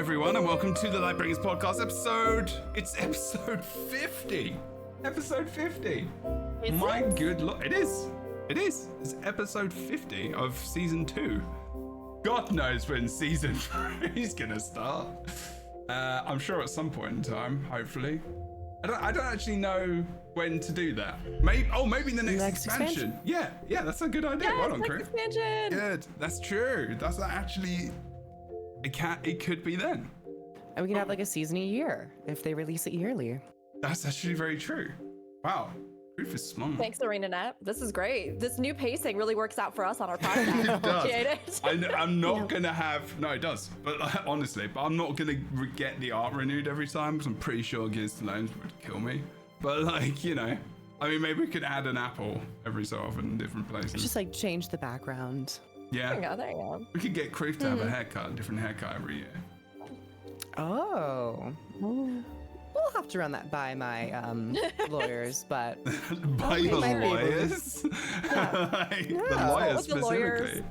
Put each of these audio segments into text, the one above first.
everyone, and welcome to the Lightbingers podcast episode. It's episode 50. Episode 50. My good lord, it is. It is. It's episode 50 of season 2. God knows when season 3 is gonna start. I'm sure at some point in time, hopefully. I don't actually know when to do that. Maybe the next expansion. Yeah, that's a good idea. Well done, Chris. Expansion. Good. That's true. That's actually. It could be then. And we can have like a season a year if they release it yearly. That's actually very true. Wow. Proof is smart. Thanks, ArenaNet. This is great. This new pacing really works out for us on our podcast. It does. Appreciate it. I'm not gonna have. No, it does. But honestly, I'm not gonna get the art renewed every time because I'm pretty sure Gears to Loans would kill me. But like, you know, I mean, maybe we could add an apple every so often in different places. Just like change the background. Yeah. There you go. We could get Proof to have a different haircut every year. Oh. We'll have to run that by my lawyers, but By your lawyers? Like, the lawyers With the lawyers, specifically.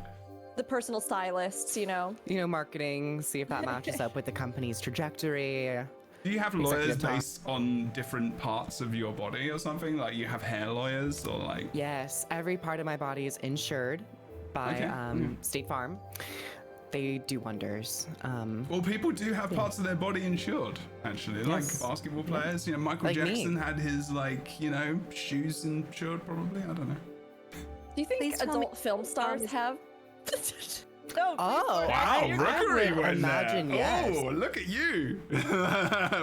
the personal stylists, you know. marketing, see if that matches up with the company's trajectory. Do you have lawyers Executive talk. based on different parts of your body or something? Like you have hair lawyers or like... Yes, every part of my body is insured by State Farm. They do wonders. Well, people do have parts of their body insured, actually. Yes. Like basketball players. You know, Michael Like me. Jackson had his, like, you know, shoes insured probably. I don't know. Do you think Please tell adult film stars have? No. Oh, Wow, I Rookery would went imagine there. yes. Oh, look at you.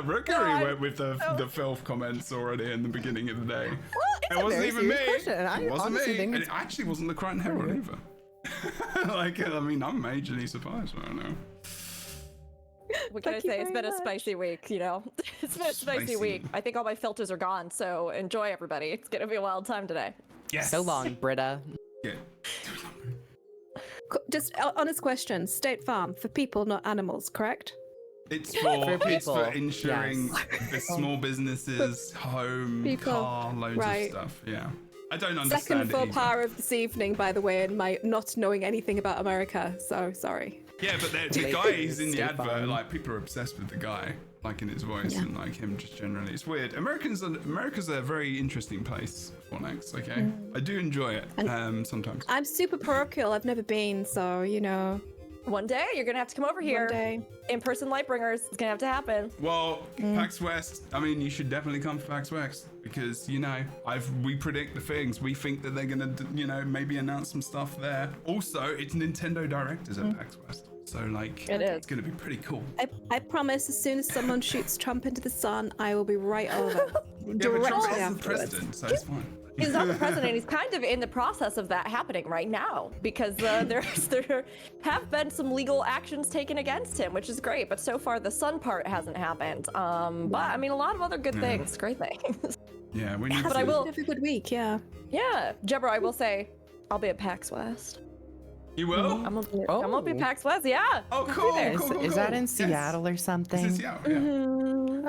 Rookery went with the filth comments already in the beginning of the day. It's It a wasn't very even me. serious question, and I It wasn't honestly me. think And it's it actually wasn't the Crichton Herald either. Like, I mean, I'm majorly surprised. I don't know. What can I Thank you say? It's very been a much. spicy week, you know. It's been a spicy Spicy. week. I think all my filters are gone, so enjoy, everybody. It's gonna be a wild time today. Yes. so long, Britta. Yeah. Just honest question. State Farm for people, not animals, correct? It's for people, insuring the small businesses, home, People. car, loads Right. of stuff. Yeah. I don't understand Second it faux either. pas of this evening, by the way, and my not knowing anything about America. So sorry. Yeah, but the They guy do is in the State advert. Farm. Like people are obsessed with the guy, like in his voice and like him just generally. It's weird. America's a very interesting place for next. Okay, I do enjoy it sometimes. I'm super parochial. I've never been, so you know. One day you're gonna have to come over here. One day. In-person Lightbringers. It's gonna have to happen. Well, PAX West. I mean, you should definitely come to PAX West because you know we predict the things. We think that they're gonna maybe announce some stuff there. Also, it's Nintendo Direct is at PAX West, so like It is. it's gonna be pretty cool. I promise, as soon as someone shoots Trump into the sun, I will be right over. Yeah, but Trump Directly isn't the afterwards. president, so it's fine. He's not the president. He's kind of in the process of that happening right now because there have been some legal actions taken against him, which is great. But so far, the sun part hasn't happened. But I mean, a lot of other good things, great things. Yeah, we need But to. I will. Have a good week, yeah. Yeah, Jebro, I will say, I'll be at PAX West. You will? I'm gonna be at PAX West. Yeah. Oh, cool. Is, cool, cool, is that cool. in Yes. Seattle or something? It's in Seattle, yeah.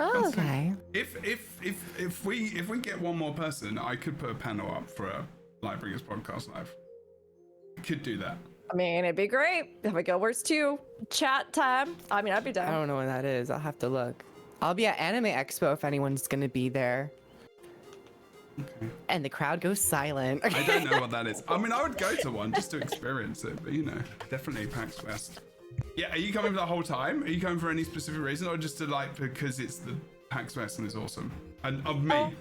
Oh, okay. If we get one more person, I could put a panel up for a Lightbringers podcast live. Could do that. I mean, it'd be great if we go worst two chat time. I mean, I'd be I down. don't know when that is. I'll have to look. I'll be at Anime Expo if anyone's gonna be there. Okay. And the crowd goes silent. I don't know what that is. I mean, I would go to one just to experience it, but you know, definitely PAX West. Yeah, are you coming for the whole time? Are you coming for any specific reason, or just to like because it's the PAX West and it's awesome? And of me.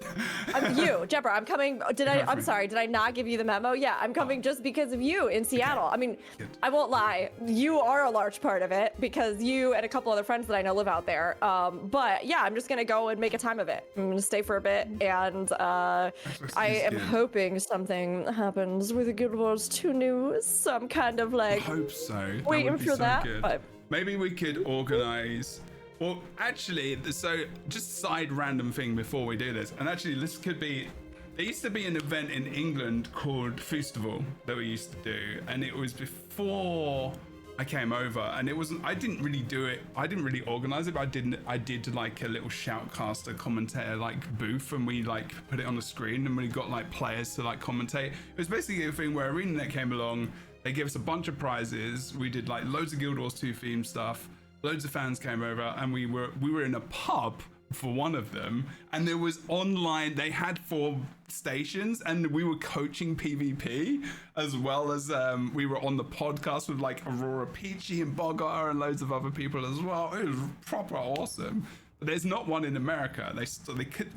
You, Jebro, I'm coming. I'm sorry. Did I not give you the memo? Yeah, I'm coming just because of you in Seattle. I mean, Good. I won't lie. You are a large part of it because you and a couple other friends that I know live out there. But yeah, I'm just gonna go and make a time of it. I'm gonna stay for a bit, and I am good. hoping something happens with the Guild Wars 2 news. So I'm kind of I like hope so. That waiting would be for so that. good. But Maybe we could organize. Well, actually, so just side random thing before we do this, and actually this could be. There used to be an event in England called Festival that we used to do, and it was before I came over, and it wasn't. I didn't really do it. I didn't really organize it, but I did like a little shoutcaster commentator like booth, and we like put it on the screen, and we got like players to like commentate. It was basically a thing where ArenaNet came along. They gave us a bunch of prizes. We did like loads of Guild Wars 2 themed stuff. loads of fans came over, and we were in a pub for one of them, and there was online, they had 4 stations, and we were coaching PvP as well as we were on the podcast with like Aurora Peachy and Bogar and loads of other people as well. It was proper awesome. But there's not one in America. They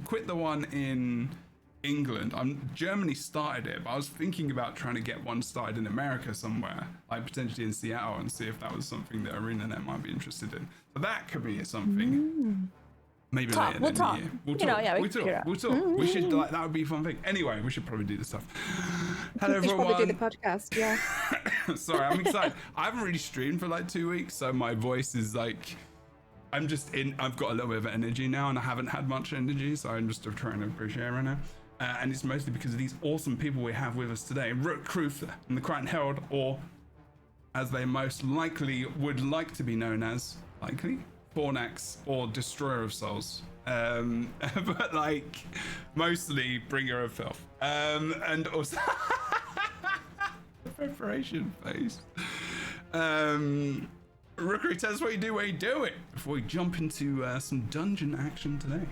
quit the one in England. Germany started it, but I was thinking about trying to get one started in America somewhere, like potentially in Seattle, and see if that was something that ArenaNet might be interested in. So that could be something. Maybe later We'll in talk. the year. We'll You know, talk. yeah, we We'll can figure it talk. out. We'll talk. We should like that would be a fun thing. Anyway, we should probably do this stuff. Hello We should probably do everyone. the podcast. Yeah. Sorry, I'm excited. I haven't really streamed for like 2 weeks, so my voice is like I've got a little bit of energy now, and I haven't had much energy, so I'm just trying to appreciate it right now. And it's mostly because of these awesome people we have with us today. Rook Kruth and the Crichton Herald, or as they most likely would like to be known as, Fornax or Destroyer of Souls. But like mostly Bringer of Filth. And also preparation phase. Rookery, tell us what you do, where you do it, before we jump into some dungeon action today.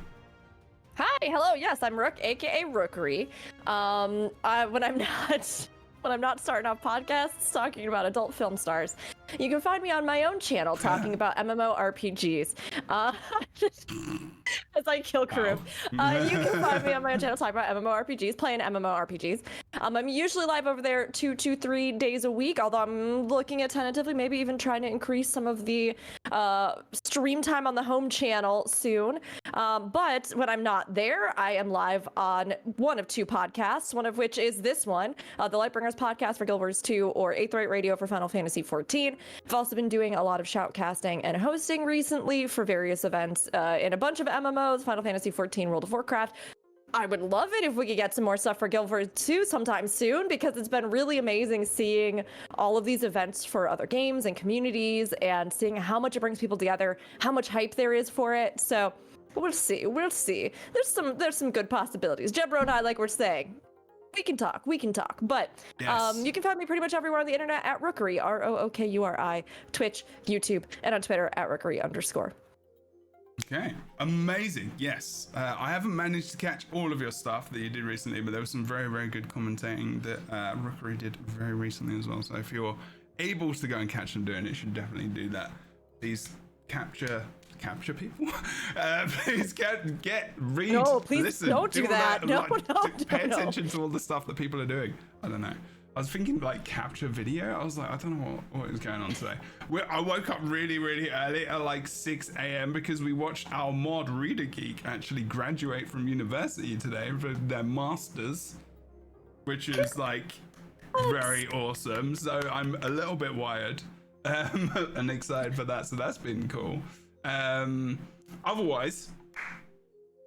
Hi, hello. Yes, I'm Rook, aka Rookery. When I'm not starting off podcasts talking about adult film stars, you can find me on my own channel talking about MMORPGs. As I kill Karib. You can find me on my own channel talking about MMORPGs, playing MMORPGs. I'm usually live over there 2 to 3 days a week, although I'm looking at tentatively maybe even trying to increase some of the stream time on the home channel soon. But when I'm not there, I am live on one of 2 podcasts, one of which is this one, the Lightbingers podcast for Guild Wars 2 or 8th Rate Radio for Final Fantasy 14. I've also been doing a lot of shoutcasting and hosting recently for various events in a bunch of MMOs, Final Fantasy 14, World of Warcraft. I would love it if we could get some more stuff for Guild Wars 2 sometime soon, because it's been really amazing seeing all of these events for other games and communities and seeing how much it brings people together, how much hype there is for it. So we'll see. There's some good possibilities. Jebro and I, like we're saying, we can talk. But Yes. you can find me pretty much everywhere on the internet at Rookery, ROOKURI, Twitch, YouTube, and on Twitter at Rookery_. Okay, amazing. Yes, I haven't managed to catch all of your stuff that you did recently, but there was some very, very good commentating that Rookery did very recently as well. So if you're able to go and catch them doing it, you should definitely do that. Please capture people. Please read. No, please listen, don't do all that. No, pay no. attention to all the stuff that people are doing. I don't know. I was thinking like capture video. I was like, I don't know what is going on today. I woke up really, really early at like 6 a.m. because we watched our mod Reader Geek actually graduate from university today for their masters, which is like very awesome. So I'm a little bit wired and excited for that. So that's been cool. Otherwise,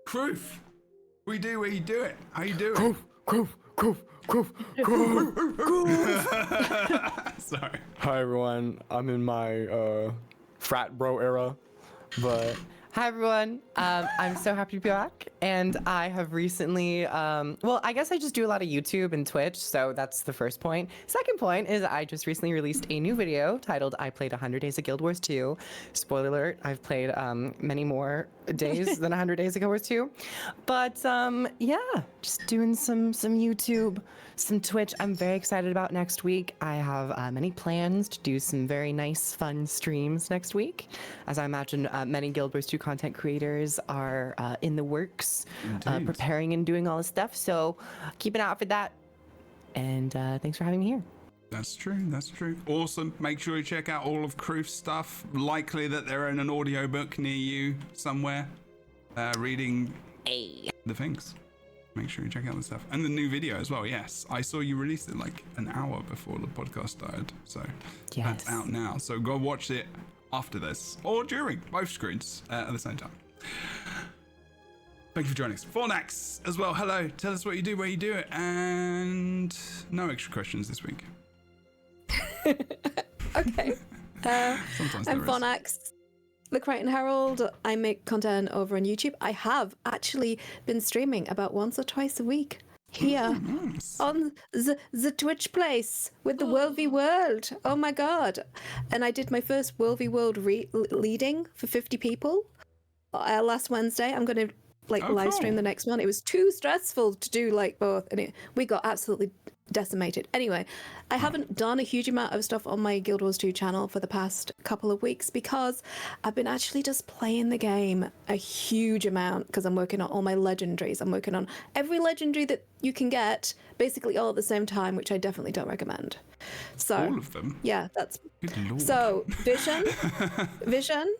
Kroof, we do where you do it. How you doing? Groof. Sorry. Hi everyone, I'm in my frat bro era, but Hi everyone. I'm so happy to be back, and I have recently, well, I guess I just do a lot of YouTube and Twitch, so that's the first point. Second point is I just recently released a new video titled I Played 100 Days of Guild Wars 2. Spoiler alert, I've played many more days than 100 Days of Guild Wars 2. But yeah, just doing some YouTube, some Twitch. I'm very excited about next week. I have many plans to do some very nice, fun streams next week, as I imagine many Guild Wars 2 content creators are in the works, preparing and doing all this stuff. So keep an eye out for that. And thanks for having me here. That's true. Awesome. Make sure you check out all of Kroof's stuff. Likely that they're in an audiobook near you somewhere, reading the things. Make sure you check out the stuff. And the new video as well, yes. I saw you released it like an hour before the podcast started. So that's out now. So go watch it after this, or during, both screens at the same time. Thank you for joining us. Fornax as well, hello. Tell us what you do, where you do it, and no extra questions this week. Okay. Sometimes I'm there is. Fornax, the Crichton Herald. I make content over on YouTube. I have actually been streaming about once or twice a week here Nice. on the Twitch place with the World v World. Oh my god! And I did my first World v World leading for 50 people last Wednesday. I'm gonna live stream cool. the next one. It was too stressful to do both, and we got absolutely decimated. Anyway, I haven't done a huge amount of stuff on my Guild Wars 2 channel for the past couple of weeks because I've been actually just playing the game a huge amount because I'm working on all my legendaries. I'm working on every legendary that you can get basically all at the same time, which I definitely don't recommend. So All of them. yeah, that's Good lord. so Vision,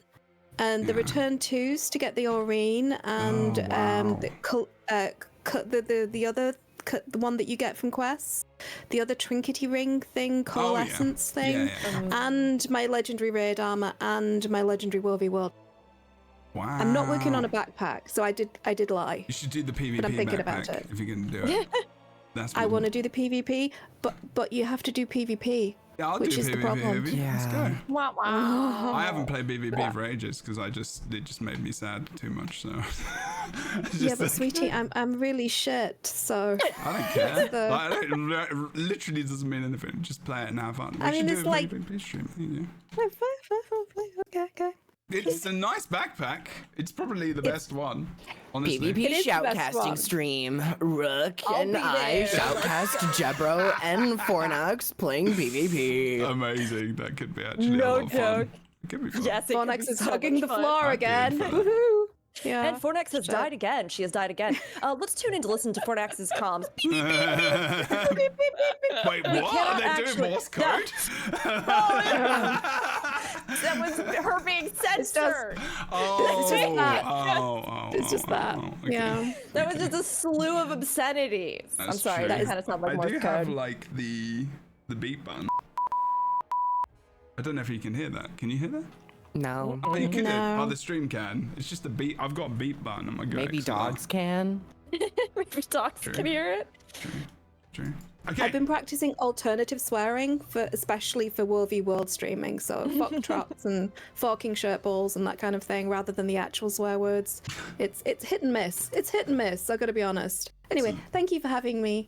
and the Return 2s to get the Aurene, and wow. the other. The one that you get from quests, the other trinkety ring thing, coalescence thing, and my legendary raid armor and my legendary World v World. Wow. I'm not working on a backpack, so I did lie. You should do the PvP But I'm thinking backpack about it. if you can do it. That's I want to do the PvP, but you have to do PvP. Yeah, I'll which do is the PvP. problem. Heavy. Let's go. Wow. I haven't played PvP for ages because it just made me sad too much. So Yeah, but sweetie, I'm really shit. So I don't care. So- It literally doesn't mean anything. Just play it and have fun. I We mean, should it's do a like- PvP stream. You know. okay. It's a nice backpack. It's probably the best one, honestly. PvP It is the best shoutcasting one. stream. Rook and be I there. shoutcast Jebro and Fornax playing PvP. Amazing. That could be actually a No lot of fun. joke. It could be fun. Yes, it could Fornax be is so hugging much the fun. floor I'm again. game for that. Woohoo! Yeah. And Fornax has died again. She has died again. Let's tune in to listen to Fornax's comms. Wait, what? cannot They're actually- doing Morse code? That was her being censored. Oh, just that. oh, It's just that. okay. Yeah. That was just a slew of obscenities. I'm That's sorry, true. that kind of sounds like I Morse do code. have like the beat button. I don't know if you can hear that. Can you hear that? No. Oh, you can. No. Oh, the stream can. It's just a beat. I've got a beat button on my Go. Maybe XLR. dogs can. Maybe dogs can hear it. True. Okay. I've been practicing alternative swearing especially for World v World streaming, so foxtrots and forking shirt balls and that kind of thing, rather than the actual swear words. It's hit and miss. It's hit and miss. I got to be honest. Anyway, thank you for having me.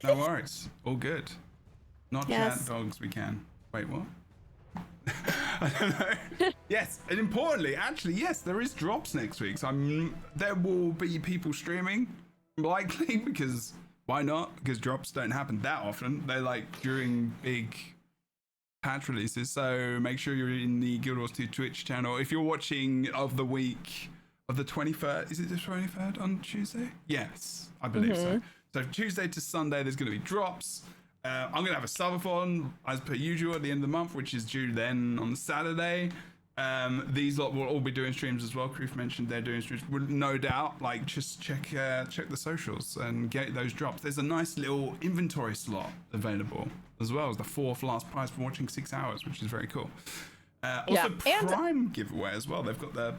No worries. All good. Not Yes. chat dogs. We can. Wait, what? I don't know. Yes, and importantly, actually, yes, there is drops next week. So there will be people streaming, likely, because why not? Because drops don't happen that often. They're like during big patch releases. So make sure you're in the Guild Wars 2 Twitch channel. If you're watching of the week of the 23rd, is it the 23rd on Tuesday? Yes, I believe so. So Tuesday to Sunday, there's going to be drops. I'm going to have a subathon as per usual at the end of the month, which is due then on Saturday. These lot will all be doing streams as well. Creef mentioned they're doing streams. Well, no doubt, like just check the socials and get those drops. There's a nice little inventory slot available as well as the 4th last prize for watching 6 hours, which is very cool. Also, and- Prime giveaway as well. They've got the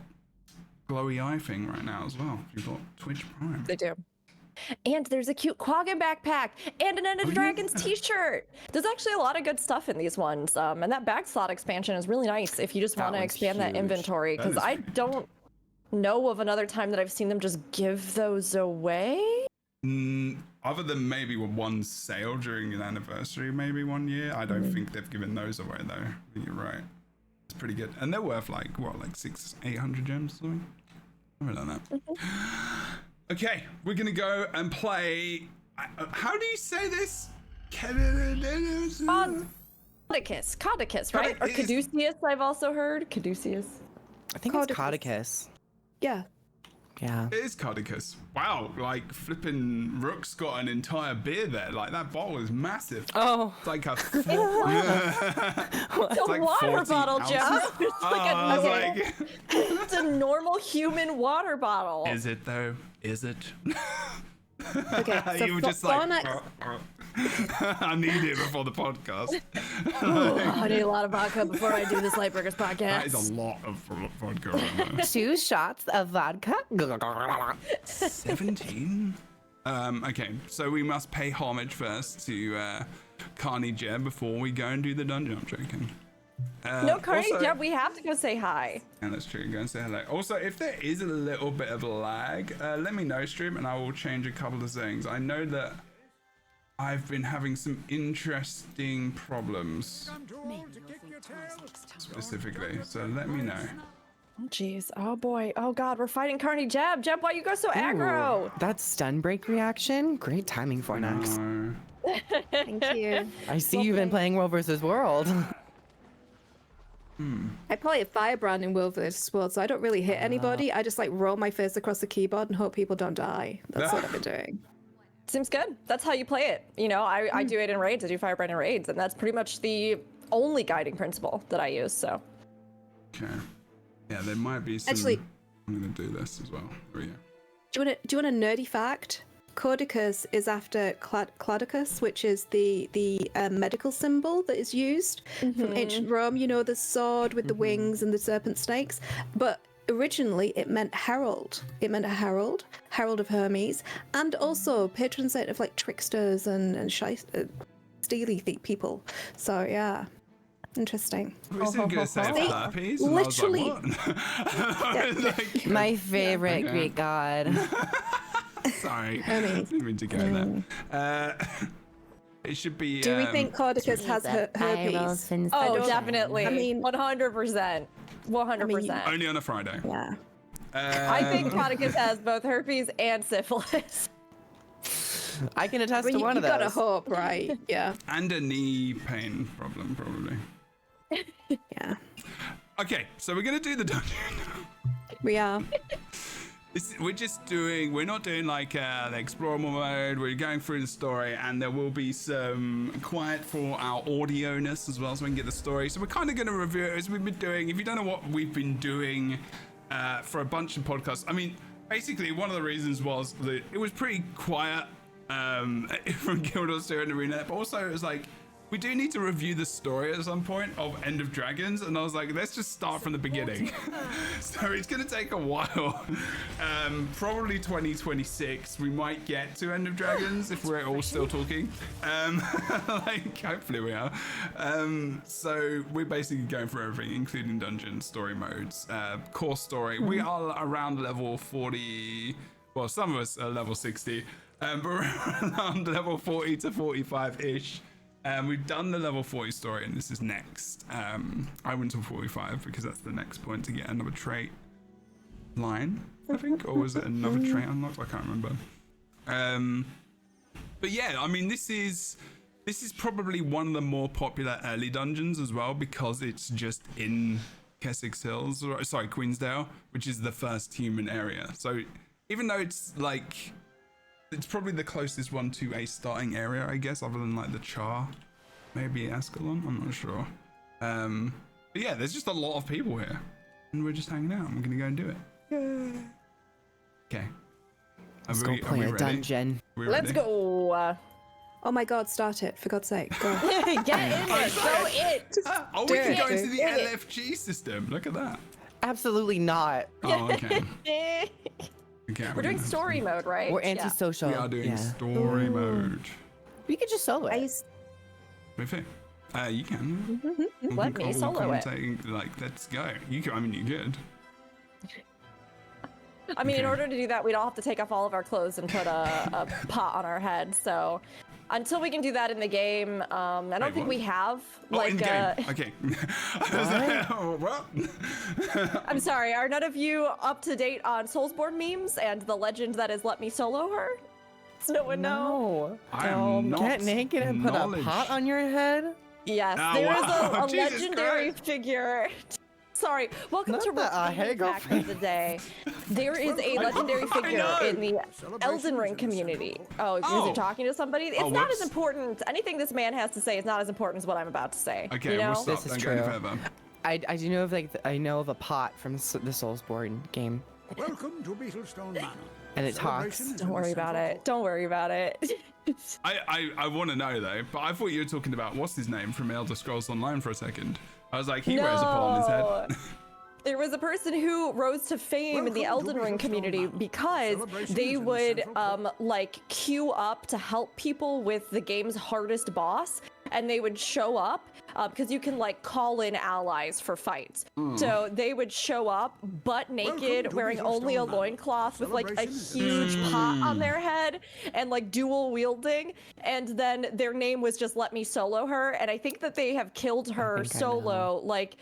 glowy eye thing right now as well. You've got Twitch Prime. They do. And there's a cute Quagga backpack and an End of Dragons t-shirt. There's actually a lot of good stuff in these ones. And that bag slot expansion is really nice if you just want to one's expand that huge. inventory. That Because is I pretty don't know of another time that I've seen them just give those away. Other than maybe one sale during an anniversary, maybe one year, I don't think they've given those away though. I think you're right. It's pretty good, and they're worth like what, like 600-800 gems or something. Something like that. Okay, we're gonna go and play. How do you say this? Caudecus, right? Or It is- Caduceus, I've also heard. Caduceus. I think it's Caudecus. Caudecus. Yeah. Yeah. It is Caudecus. Wow, like flipping Rook's got an entire beer there. Like that bottle is massive. Oh. It's like a It's a like water 40 bottle, ounces. Jeff. It's like I was like, it's a normal human water bottle. is it though? Is it? Okay. So You were just like, Fornax, I need it before the podcast. I need a lot of vodka before I do this Lightbingers podcast. That is a lot of vodka right now. 2 shots of vodka. 17? Okay, so we must pay homage first to Carney Jeb before we go and do the dungeon. I'm joking. No, Carney, also- yeah, we have to go say hi. And that's true. Go and say hello. Also, if there is a little bit of lag, let me know, stream, and I will change a couple of things. I know that I've been having some interesting problems specifically, so let me know. Jeez, oh boy, oh god, we're fighting Carney. Jeb, why you go so aggro? Ooh, that stun break reaction. Great timing for Nax. No. Thank you. I see you've been playing World vs. World. I play a firebrand in World vs. World, so I don't really hit anybody. I just like roll my face across the keyboard and hope people don't die. That's what I've been doing. Seems good. That's how you play it. You know, I do it in raids. I do firebrand in raids, and that's pretty much the only guiding principle that I use. So. Okay. Yeah, there might be some. Actually, I'm gonna do this as well. There we go. do you want a nerdy fact? Caudecus is after Caudecus, which is the medical symbol that is used from ancient Rome. You know, the sword with the wings and the serpent snakes. But originally, it meant herald. It meant a herald of Hermes, and also patron saint of like tricksters and steely people. So yeah. Interesting. We still gonna say They herpes. literally- And I was like, what? My favorite Greek god. Sorry, Hermes. didn't mean to go there. It should be. Do we think Caudecus has herpes? Oh, don't- definitely. I mean- 100%. 100%. only on a Friday? Yeah. I think Caudecus has both herpes and syphilis. I can attest I mean, to one you of those. gotta hope, right? Yeah. And a knee pain problem, probably. Yeah. Okay, so we're gonna do the dungeon. We are. We're not doing like the explore mode. We're going through the story, and there will be some quiet for our audio-ness as well, so we can get the story. So we're kind of going to review it as we've been doing. If you don't know what we've been doing for a bunch of podcasts, I mean, basically one of the reasons was that it was pretty quiet from Guild Wars 2 and Arena, but also it was like, we do need to review the story at some point of End of Dragons, and I was like, let's just start from the beginning. So it's going to take a while. Probably 2026 we might get to End of Dragons if we're all still talking. Like, hopefully we are. So we're basically going through everything, including dungeon story modes, core story. We are around level 40. Well, some of us are level 60, but we're around level 40 to 45-ish. We've done the level 40 story, and this is next. I went to 45 because that's the next point to get another trait line, I think, or was it another trait unlocked? I can't remember. But yeah, I mean, this is probably one of the more popular early dungeons as well, because it's just in Kessex Hills, or sorry, Queensdale, which is the first human area. So even though it's like, it's probably the closest one to a starting area, I guess, other than like the Char, maybe Ascalon, I'm not sure. But yeah, there's just a lot of people here, and we're just hanging out. I'm gonna go and do it. Yay. Okay. Let's go play a dungeon. Let's go. Oh my god, start it, for God's sake. Go. Get in there. Go it. Oh, we can go into the LFG system. Look at that. Absolutely not. Oh, okay. Okay, We're doing story mode, right? We're antisocial. We are doing Yeah. story mode. We could just solo it. With it. You can. Let me solo it. Like, let's go. You can. I mean, you could. I mean, in Okay. order to do that, we'd all have to take off all of our clothes and put a pot on our head. So until we can do that in the game, I don't Wait, think what? we have Oh, like in game. Okay. I was like, oh, what? I'm sorry, are none of you up to date on Soulsborne memes and the legend that is Let Me Solo Her? Does no one know? No. I am not Get naked and put a knowledge. pot on your head? Yes, Oh, there is wow. a Jesus legendary Christ. figure. Sorry, welcome Not to the, hey, Repeating Fact of the Day. There is a legendary figure know. in the Elden Ring community. Oh, because Oh. you're talking to somebody? It's Oh, not whoops. as important. Anything this man has to say is not as important as what I'm about to say. Okay, you know? we'll stop. This is Don't go any true. further. I do know of like I know of a pot from the Soulsborne game, Welcome to Beetlestone Manor. and it talks. Celebrations Don't in the worry about central it. Don't worry about it. I want to know though, but I thought you were talking about what's his name from Elder Scrolls Online for a second. I was like, he wears a pot on his head. There was a person who rose to fame in the Welcome to Elden Ring Beetlestone community Manor. because Celebrations they in the would central court. like queue up to help people with the game's hardest boss, and they would show up because you can like call in allies for fights. So they would show up butt naked, wearing only a loincloth with like a huge pot on their head and like dual wielding. And then their name was just Let Me Solo Her. And I think that they have killed her solo like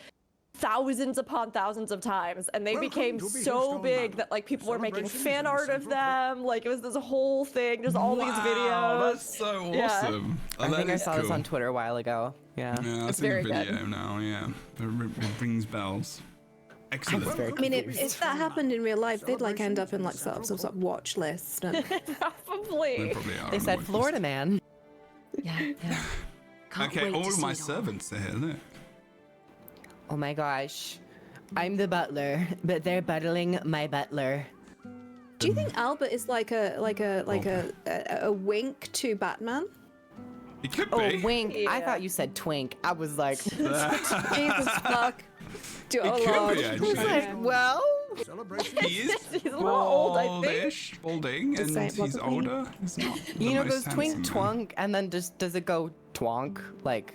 thousands upon thousands of times, and they became so big that like people were making fan art of them. Like it was this whole thing. There's all these videos. That's so awesome. I think I saw this on Twitter a while ago. Yeah, I've seen a video now. Yeah, it rings bells. Excellent. I mean, if that happened in real life, they'd like end up in like some sort of watch list. And... Probably. They said Florida man. Yeah. Okay, all of my servants are here. Look. Oh my gosh, I'm the butler, but they're buttling my butler. Do you think Albert is like a wink to Batman? It could Oh, be. wink. I thought you said twink. I was like, Jesus fuck. It could be, actually. like, well, He is He's a little old, I think. baldish, balding, and saying, he's wasn't he? older. He's not the you know, most goes twink handsome man. twonk, and then just does it go twonk like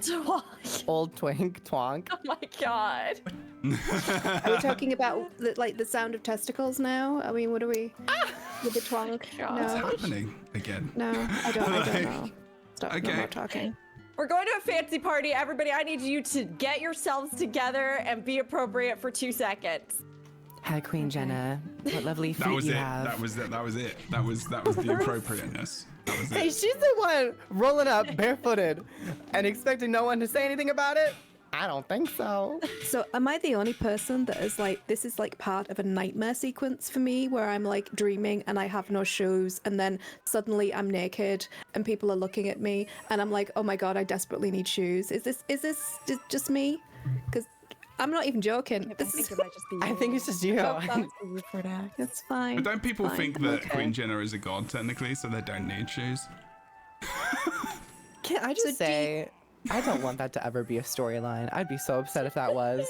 old twink twonk? Oh my god. Are we talking about the sound of testicles now? I mean, what are we with the twang? What's No, happening again? no, I don't know. Stop. Okay. No more talking. We're going to a fancy party. Everybody, I need you to get yourselves together and be appropriate for 2 seconds. Hi, Queen Jenna. What lovely feet That was you it. have. That was it. That was it. That was the appropriateness. That was Hey, it. she's the one rolling up barefooted and expecting no one to say anything about it? I don't think so. So, am I the only person that is like, this is like part of a nightmare sequence for me where I'm like dreaming and I have no shoes and then suddenly I'm naked and people are looking at me and I'm like, oh my god, I desperately need shoes. Is this just me? Because I'm not even joking. This is. I think it's just you. It's fine. But don't people Fine, think I'm that okay. Queen Jenna is a god technically, so they don't need shoes? Can I just say, I don't want that to ever be a storyline. I'd be so upset if that was.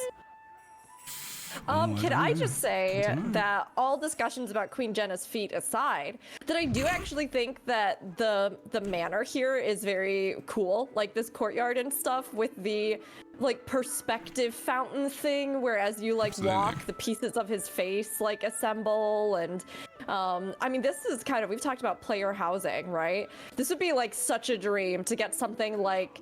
Can I just say that all discussions about Queen Jenna's feet aside, that I do actually think that the manor here is very cool, like this courtyard and stuff with the like perspective fountain thing, whereas you like Absolutely. walk, the pieces of his face like assemble, and I mean this is kind of, we've talked about player housing, right? This would be like such a dream to get something like,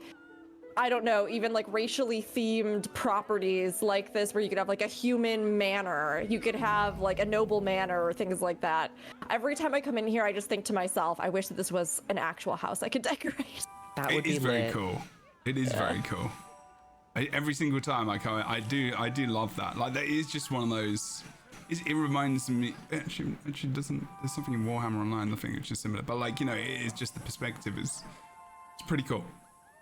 I don't know, even like racially themed properties like this where you could have like a human manor, you could have like a noble manor or things like that. Every time I come in here, I just think to myself, I wish that this was an actual house I could decorate. That would It be is very lit. cool. It is very cool. Every single time I come, I do love that. Like that is just one of those. It reminds me. Actually doesn't. There's something in Warhammer Online. I think it's just similar. But like, you know, it is just the perspective is. It's pretty cool.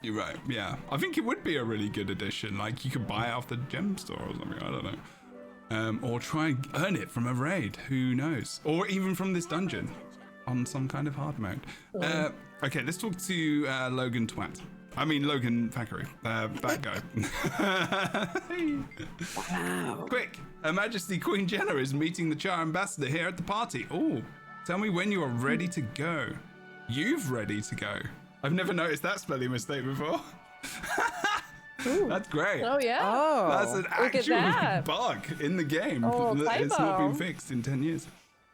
You're right. Yeah, I think it would be a really good addition. Like you could buy it off the gem store or something. I don't know. Or try and earn it from a raid. Who knows? Or even from this dungeon, on some kind of hard mode. Okay, let's talk to Logan Twat. I mean Logan Thackeray. That guy. Wow. Quick, Her Majesty Queen Jenna is meeting the Char Ambassador here at the party. Oh, tell me when you are ready to go. You've ready to go. I've never noticed that spelling mistake before. That's great. Oh yeah. Oh. That's an Look at actual that. bug in the game. Oh, It's not typo. been fixed in 10 years.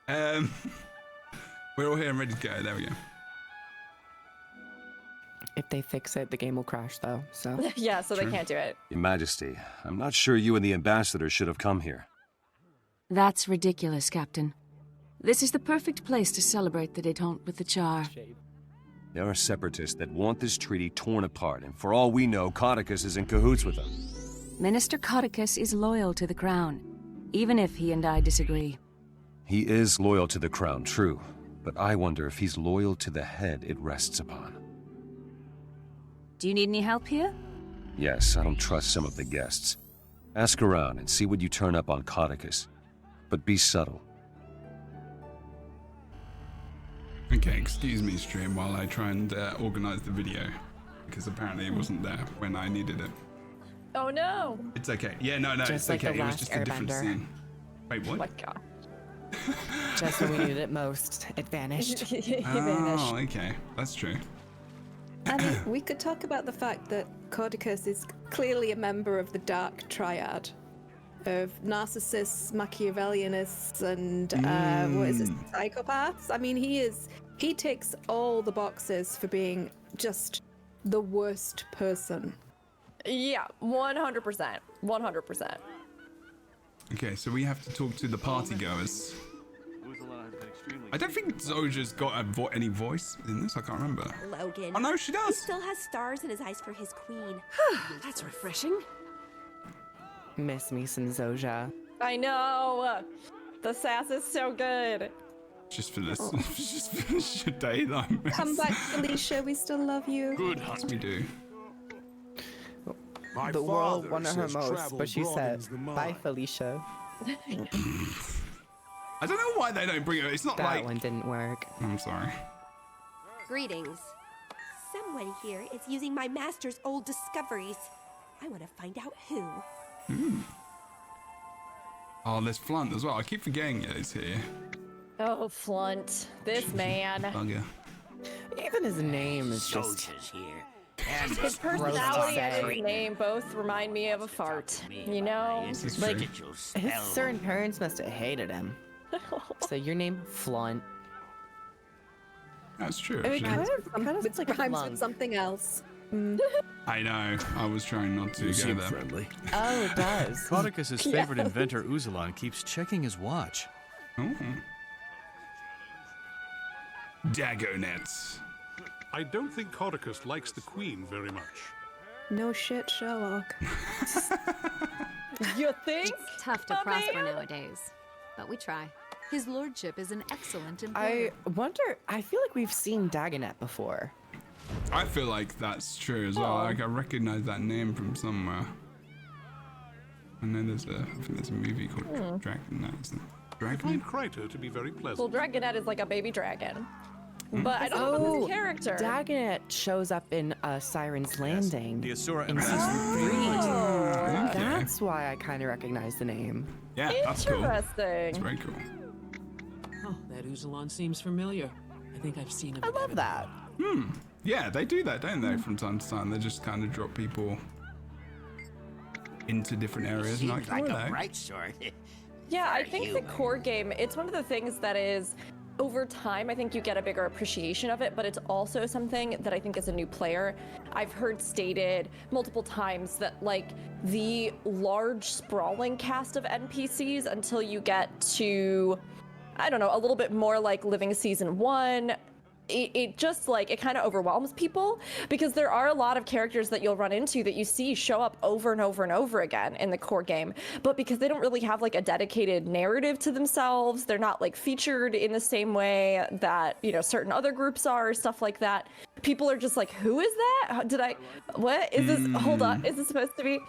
We're all here and ready to go. There we go. If they fix it, the game will crash though. So Yeah, so True. they can't do it. Your Majesty, I'm not sure you and the ambassador should have come here. That's ridiculous, Captain. This is the perfect place to celebrate the détente with the Char. There are separatists that want this treaty torn apart, and for all we know, Caudecus is in cahoots with them. Minister Caudecus is loyal to the Crown, even if he and I disagree. He is loyal to the crown, true, but I wonder if he's loyal to the head it rests upon. Do you need any help here? Yes, I don't trust some of the guests. Ask around and see what you turn up on Caudecus, but be subtle. Okay, excuse me, stream, while I try and organize the video, because apparently it wasn't there when I needed it. Oh no. It's okay. Yeah, no, Just it's like okay. the It was last just a different Airbender. scene. Wait, Oh what? my god. just when we needed it most, it vanished. He vanished. Oh, okay. That's true. I mean, we could talk about the fact that Caudecus is clearly a member of the dark triad of narcissists, Machiavellianists, and what is it, psychopaths? I mean, he ticks all the boxes for being just the worst person. Yeah, 100%. 100%. Okay, so we have to talk to the party goers. I don't think Zoja's got any voice in this. I can't remember. Logan. Oh no, she He does. still has stars in his eyes for his queen. That's refreshing. Miss me some Zoja. I know. The sass is so good. Just for this, just finish your day, though. Come back, Felicia. We still love you. Good hunt. We do. My The world father wanted her says most, travel but she said, broadens the bye, mind. Felicia. I don't know why they don't bring it. It's not That like. one didn't work. I'm sorry. Greetings. Someone here is using my master's old discoveries. I want to find out who. Oh, there's Flunt as well. I keep forgetting he's here. Oh, Flunt. This man. Bugger. Even his name is just... here. His personality and his name both remind me of a fart. You know? Like, His certain parents must have hated him. So your name, Flunt. That's true. I mean, Actually. kind of It like rhymes Flunk. with something else. I know. I was trying not to go there. Friendly. Oh, it does. Caudecus' favorite inventor, Uzalan, keeps checking his watch. Oh. Dagonets. I don't think Caudecus likes the Queen very much. No shit, Sherlock. You think? Tough to prosper nowadays, but we try. His lordship is an excellent employer. I wonder, I feel like we've seen Dagonet before. I feel like that's true as well. Like I recognize that name from somewhere. I know I think there's a movie called Dragonet. Isn't it? I Dragonet? find Kryta to be very pleasant. Well, Dragonet is like a baby dragon. But I don't know about his character. Dagonet shows up in Siren's Landing. The Asura in Empress. season 3. Okay. That's why I kind of recognize the name. Yeah, that's cool. That's Interesting. very cool. Oh, that Uzalan seems familiar. I think I've seen him. I love that. Yeah, they do that, don't they? From time to time, they just kind of drop people into different areas. And Seems like, like hello. a bright sort. Yeah, I think the core game, it's one of the things that is, over time, I think you get a bigger appreciation of it, but it's also something that I think as a new player, I've heard stated multiple times that like the large sprawling cast of NPCs until you get to, I don't know, a little bit more like Living Season 1, it just like, it kind of overwhelms people because there are a lot of characters that you'll run into that you see show up over and over and over again in the core game. But because they don't really have like a dedicated narrative to themselves, they're not like featured in the same way that, you know, certain other groups are, stuff like that. People are just like, who is that? What is this? Hold on, is this supposed to be?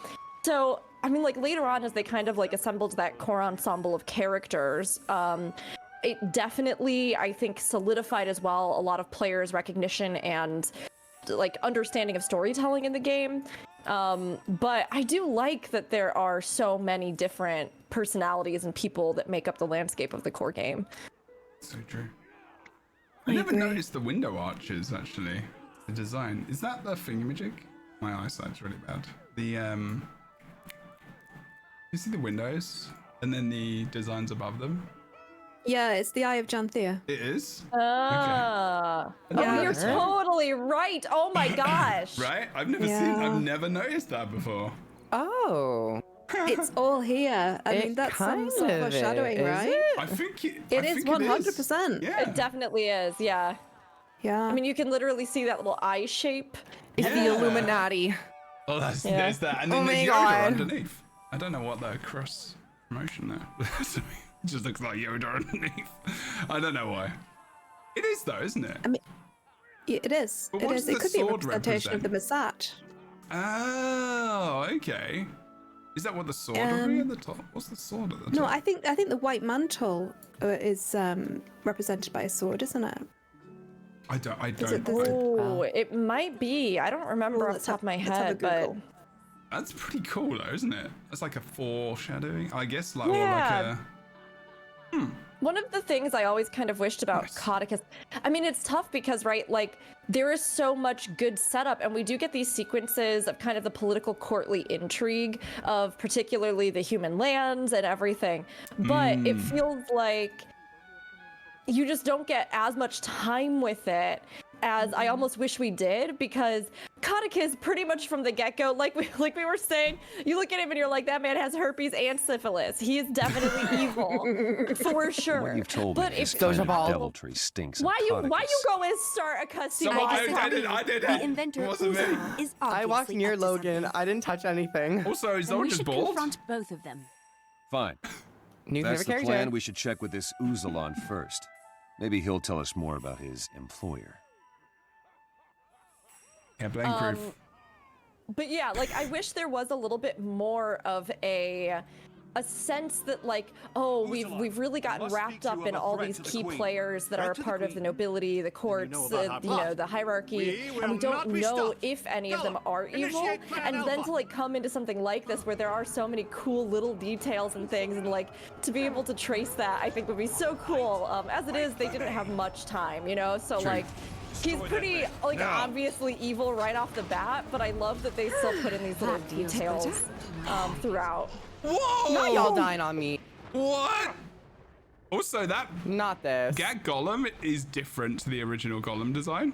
So, I mean, like later on as they kind of like assembled that core ensemble of characters, it definitely, I think, solidified as well a lot of players' recognition and like understanding of storytelling in the game. But I do like that there are so many different personalities and people that make up the landscape of the core game. So true. I never noticed the window arches actually. The design. Is that the thingamajig? My eyesight's really bad. The you see the windows and then the designs above them? Yeah, it's the Eye of Janthea. It is? Oh, Yeah. you're totally right. Oh my gosh. Right? I've never noticed that before. Oh. It's all here. I mean, that's some sort of foreshadowing, is right? it? I think it is 100%. Yeah. It definitely is, yeah. Yeah. I mean, you can literally see that little eye shape. It's the Illuminati. Oh, there's that. And then Oh there's my Yoda God. underneath. I don't know what the cross promotion there. It just looks like Yoda underneath. I don't know why. It is though, isn't it? I mean, yeah, it is. But It what is. does It the could be a sword representation of the Masat. Oh, okay. Is that what the sword would be at the top? What's the sword at the top? No, I think the white mantle is represented by a sword, isn't it? I don't. Is it the- Oh, it might be. I don't remember off the top of my let's have a head, but Google. That's pretty cool though, isn't it? That's like a foreshadowing, I guess, like Yeah. or like a. one of the things I always kind of wished about Caudecus, I mean, it's tough because, right, like, there is so much good setup, and we do get these sequences of kind of the political courtly intrigue of particularly the human lands and everything. But it feels like you just don't get as much time with it as I almost wish we did, because Caudecus pretty much from the get-go, like we were saying, you look at him and you're like, that man has herpes and syphilis. He is definitely evil, for sure. What you've told but me if is kind of deviltry stinks of why you Caudecus. go and start a cutscene? I did. The inventor It wasn't me. is I walked obviously near up to Logan. something. I didn't touch anything. Also, is Then we Zoltan's should bald? confront both of them. Fine. New That's favorite the character. plan. We should check with this Uzalon first. Maybe he'll tell us more about his employer. Yeah, blame proof. But yeah, like I wish there was a little bit more of a sense that like, oh, we've really gotten wrapped up in all these key players that are a part of the nobility, the courts, the hierarchy, and we don't know if any of them are evil. And then to like come into something like this where there are so many cool little details and things, and like to be able to trace that, I think would be so cool. As it is, they didn't have much time, you know, so like. He's pretty, like, obviously evil right off the bat, but I love that they still put in these little details throughout. Whoa! Not y'all dying on me. What? Also, that Not this. Gag Golem is different to the original Golem design.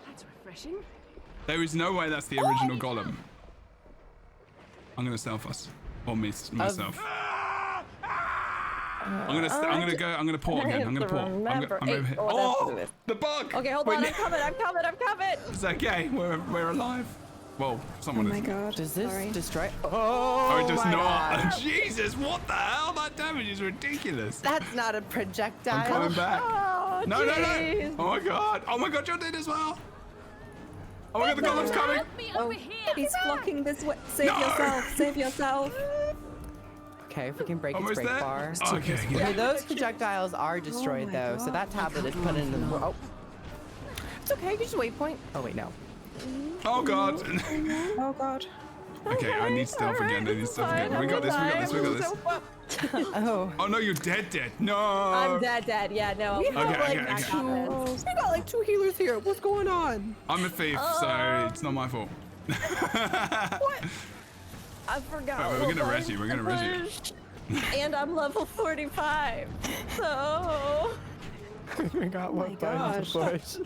That's refreshing. There is no way that's the original Golem. I'm gonna self us, or miss myself. I'm gonna pour again. I'm gonna pour. I'm over here. Oh, the bug! Okay, hold on. I'm coming. It's okay. We're alive. Well, someone is. Oh my god. Does this destroy? Oh, it does my not. God. Jesus, what the hell? That damage is ridiculous. That's not a projectile. I'm coming back. Oh, No. jeez. Oh my god. You're dead as well. Oh my god, the Golem's coming. Help me over here. He's flocking this way. Save yourself. Okay, if we can break its Almost break there. bar. Okay, Okay, those projectiles are destroyed though, so that tablet is put in the. Oh. It's okay. You just waypoint. Oh wait, no. Oh god. Oh god. Okay, I need stealth again. We got this. Oh. Oh no, you're dead. No. I'm dead. Yeah, no. We Okay. got like 2 healers here. What's going on? I'm a thief, so it's not my fault. What? I forgot. Wait, we're gonna res you. And I'm level 45. So I forgot what button to push.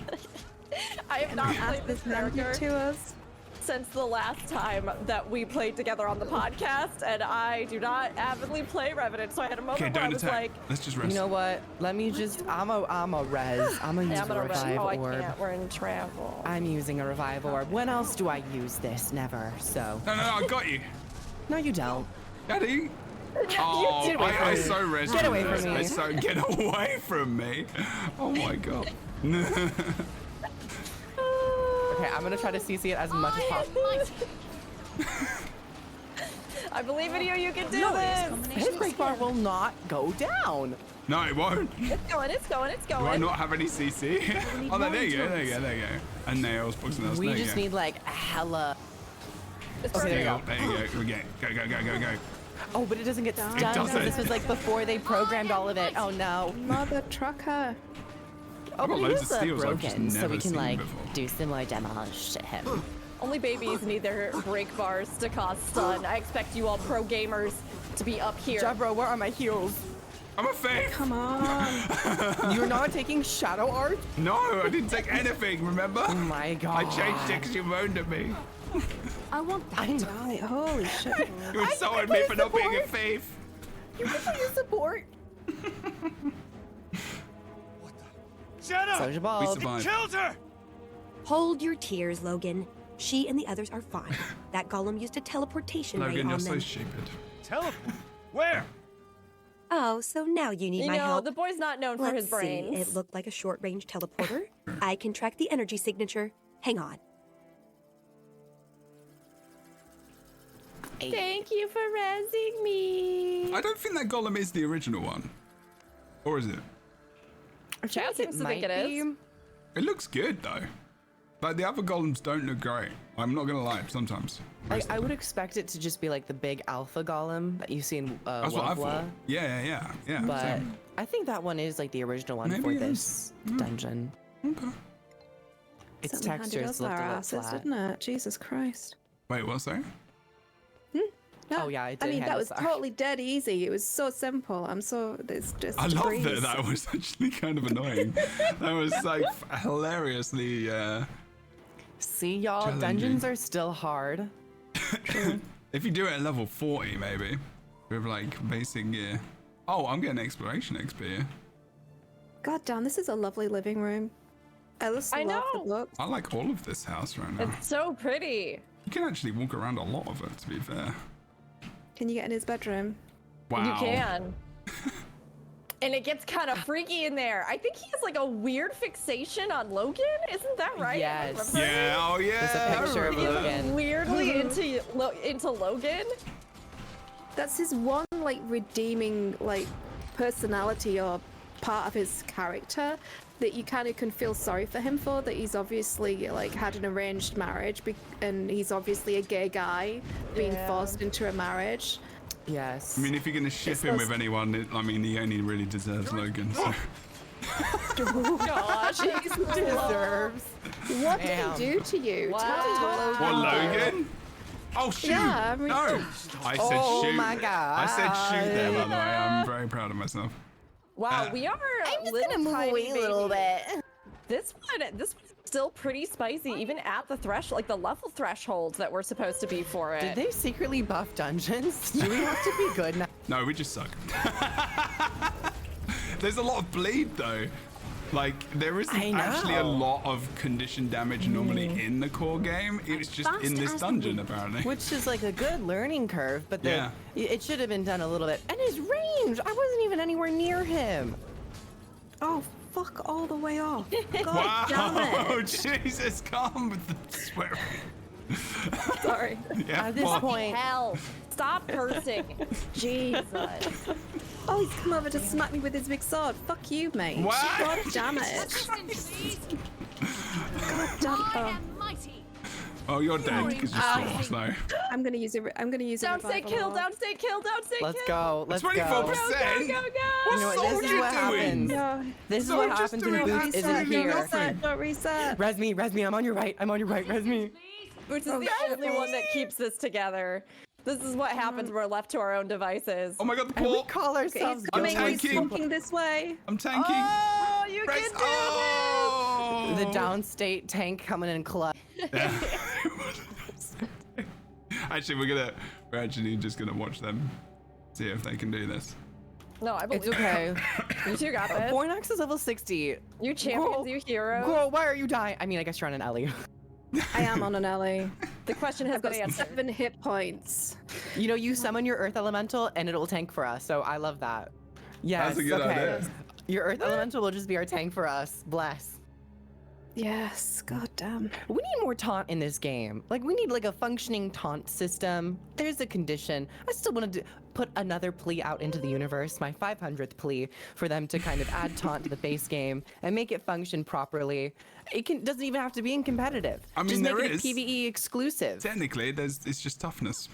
I have not played this character to us. since the last time that we played together on the podcast, and I do not avidly play Revenant, so I had a moment Okay, where I don't was attack. like, Let's just rest. You know what? Let me just. I'm a res. I'm gonna use I'm a gonna rest. revive Oh, I orb. can't. We're in travel. I'm using a revive orb. When else do I use this? Never. So. No, I got you. No, you don't. Daddy. Oh, Get away from I me. so res. Get away from me. Get away from me. Oh my god. Okay, I'm gonna try to CC it as much as possible. I believe in you. You can do this. His break bar will not go down. No, it won't. It's going. Do I not have any CC? Oh, there you go. And nails, books and nails. We there you just go. need like hella. It's Okay, there you go. There you go. We go. Oh, but it doesn't get stunned. doesn't. This was like before they programmed all of it. Oh no. Mother trucker. Oh, I've got but loads it of is steals I've just broken, so we never can seen like before. do some more damage to him. Only babies need their break bars to cause stun. I expect you all pro gamers to be up here. Jebro, where are my heals? I'm a thief. Come on. You're not taking shadow art? No, I didn't take anything, remember? Oh my god. I changed it because you moaned at me. I want that. Right, holy shit. You insulted me for not being a thief. You can use support. Shut up! Soja We bald. survived. Killed her! Hold your tears, Logan. She and the others are fine. That golem used a teleportation ray Logan, on you're so them. stupid. Teleport? Where? Oh, so now you need You my know, help. the boy's not known for Let's his brains. see. It looked like a short-range teleporter. I can track the energy signature. Hang on. Thank you for razzing me. I don't think that golem is the original one. Or is it? Chad seems to think it is. It looks good though. Like the other golems don't look great. I'm not gonna lie, sometimes. I would expect it to just be like the big alpha golem that you see in That's what I thought. Wobla. Yeah. But same. I think that one is like the original one Maybe for it this dungeon. Okay. Its Something handed textures us looked our a little asses, flat. didn't it? Jesus Christ. Wait, what? Sorry. Oh yeah, it did. I mean, hand that us was our- totally dead easy. It was so simple. It's just. I a love breeze. that. That was actually kind of annoying. That was like hilariously. See, y'all, challenging. dungeons are still hard. If you do it at level 40, maybe with like basic gear. Oh, I'm getting exploration XP here. God damn, this is a lovely living room. I love the know. books. I like all of this house right now. It's so pretty. You can actually walk around a lot of it, to be fair. Can you get in his bedroom? Wow. You can. And it gets kind of freaky in there. I think he has like a weird fixation on Logan. Isn't that right? Yes. Yeah. Oh yeah. There's a picture of He's Logan. weirdly into Logan. That's his one like redeeming like personality or part of his character that you kind of can feel sorry for him for, that he's obviously like had an arranged marriage and he's obviously a gay guy being forced into a marriage. Yes. I mean, if you're gonna ship him with anyone, I mean, he only really deserves Logan. So. Gosh, he deserves. What did he do to you? Wow. Tell me What, Logan? Oh shoot! Yeah, I mean- No, I said Oh shoot. my God. I said shoot there. By the way, I'm very proud of myself. Wow, we are I'm just little gonna move tiny away a little babies. bit. This one's still pretty spicy, even at the threshold, like the level thresholds that we're supposed to be for it. Did they secretly buff dungeons? Do we have to be good now? No, we just suck. There's a lot of bleed though. Like there isn't actually a lot of condition damage normally in the core game. It's just in this dungeon apparently. Which is like a good learning curve, but Yeah. it should have been done a little bit. And his range, I wasn't even anywhere near him. Oh, fuck all the way off. God Wow! damn it. Jesus, calm with the swearing. Sorry. Yeah, At this well, point, Hell, stop cursing. Jesus. Oh, he's come over to smack me with his big sword. Fuck you, mate. What? God damn it. God damn it. Oh, you're dead because you're so slow. I'm gonna use it. I'm gonna use it. Downstate kill, downstate kill, downstate kill. let's go. Let's 24%. go. Go, go, go. You know what? This is what happens. No. This is So what just happens doing when Boots absolutely isn't here. nothing. Don't reset. Res me, I'm on your right. I'm on your right, res me. Boots is the only one that keeps this together. This is what happens when we're left to our own devices. Oh my god, the And we port! call ourselves I mean, I'm he's tanking. walking this way. I'm tanking! Oh, you Race- can do oh! The downstate tank coming in clutch. Actually, we're actually just gonna watch them, see if they can do this. this. No, I believe It's okay. you two got this. Fornox is level 60. You champions, Girl, you heroes. Girl, why are you dying? I mean, I guess you're on an Ellie. I am on an alley. The question has I've been got answered. 7 hit points. You know, you summon your Earth Elemental and it'll tank for us, so I love that. Yes, That's a good okay. idea. Your Earth Elemental will just be our tank for us. Bless. Yes. God damn. We need more taunt in this game. Like, we need like a functioning taunt system. There's a condition. I still want to put another plea out into the universe, my 500th plea, for them to kind of add taunt to the base game and make it function properly. It doesn't even have to be in competitive. I mean, just there make it is. a PvE exclusive. Technically, it's just toughness.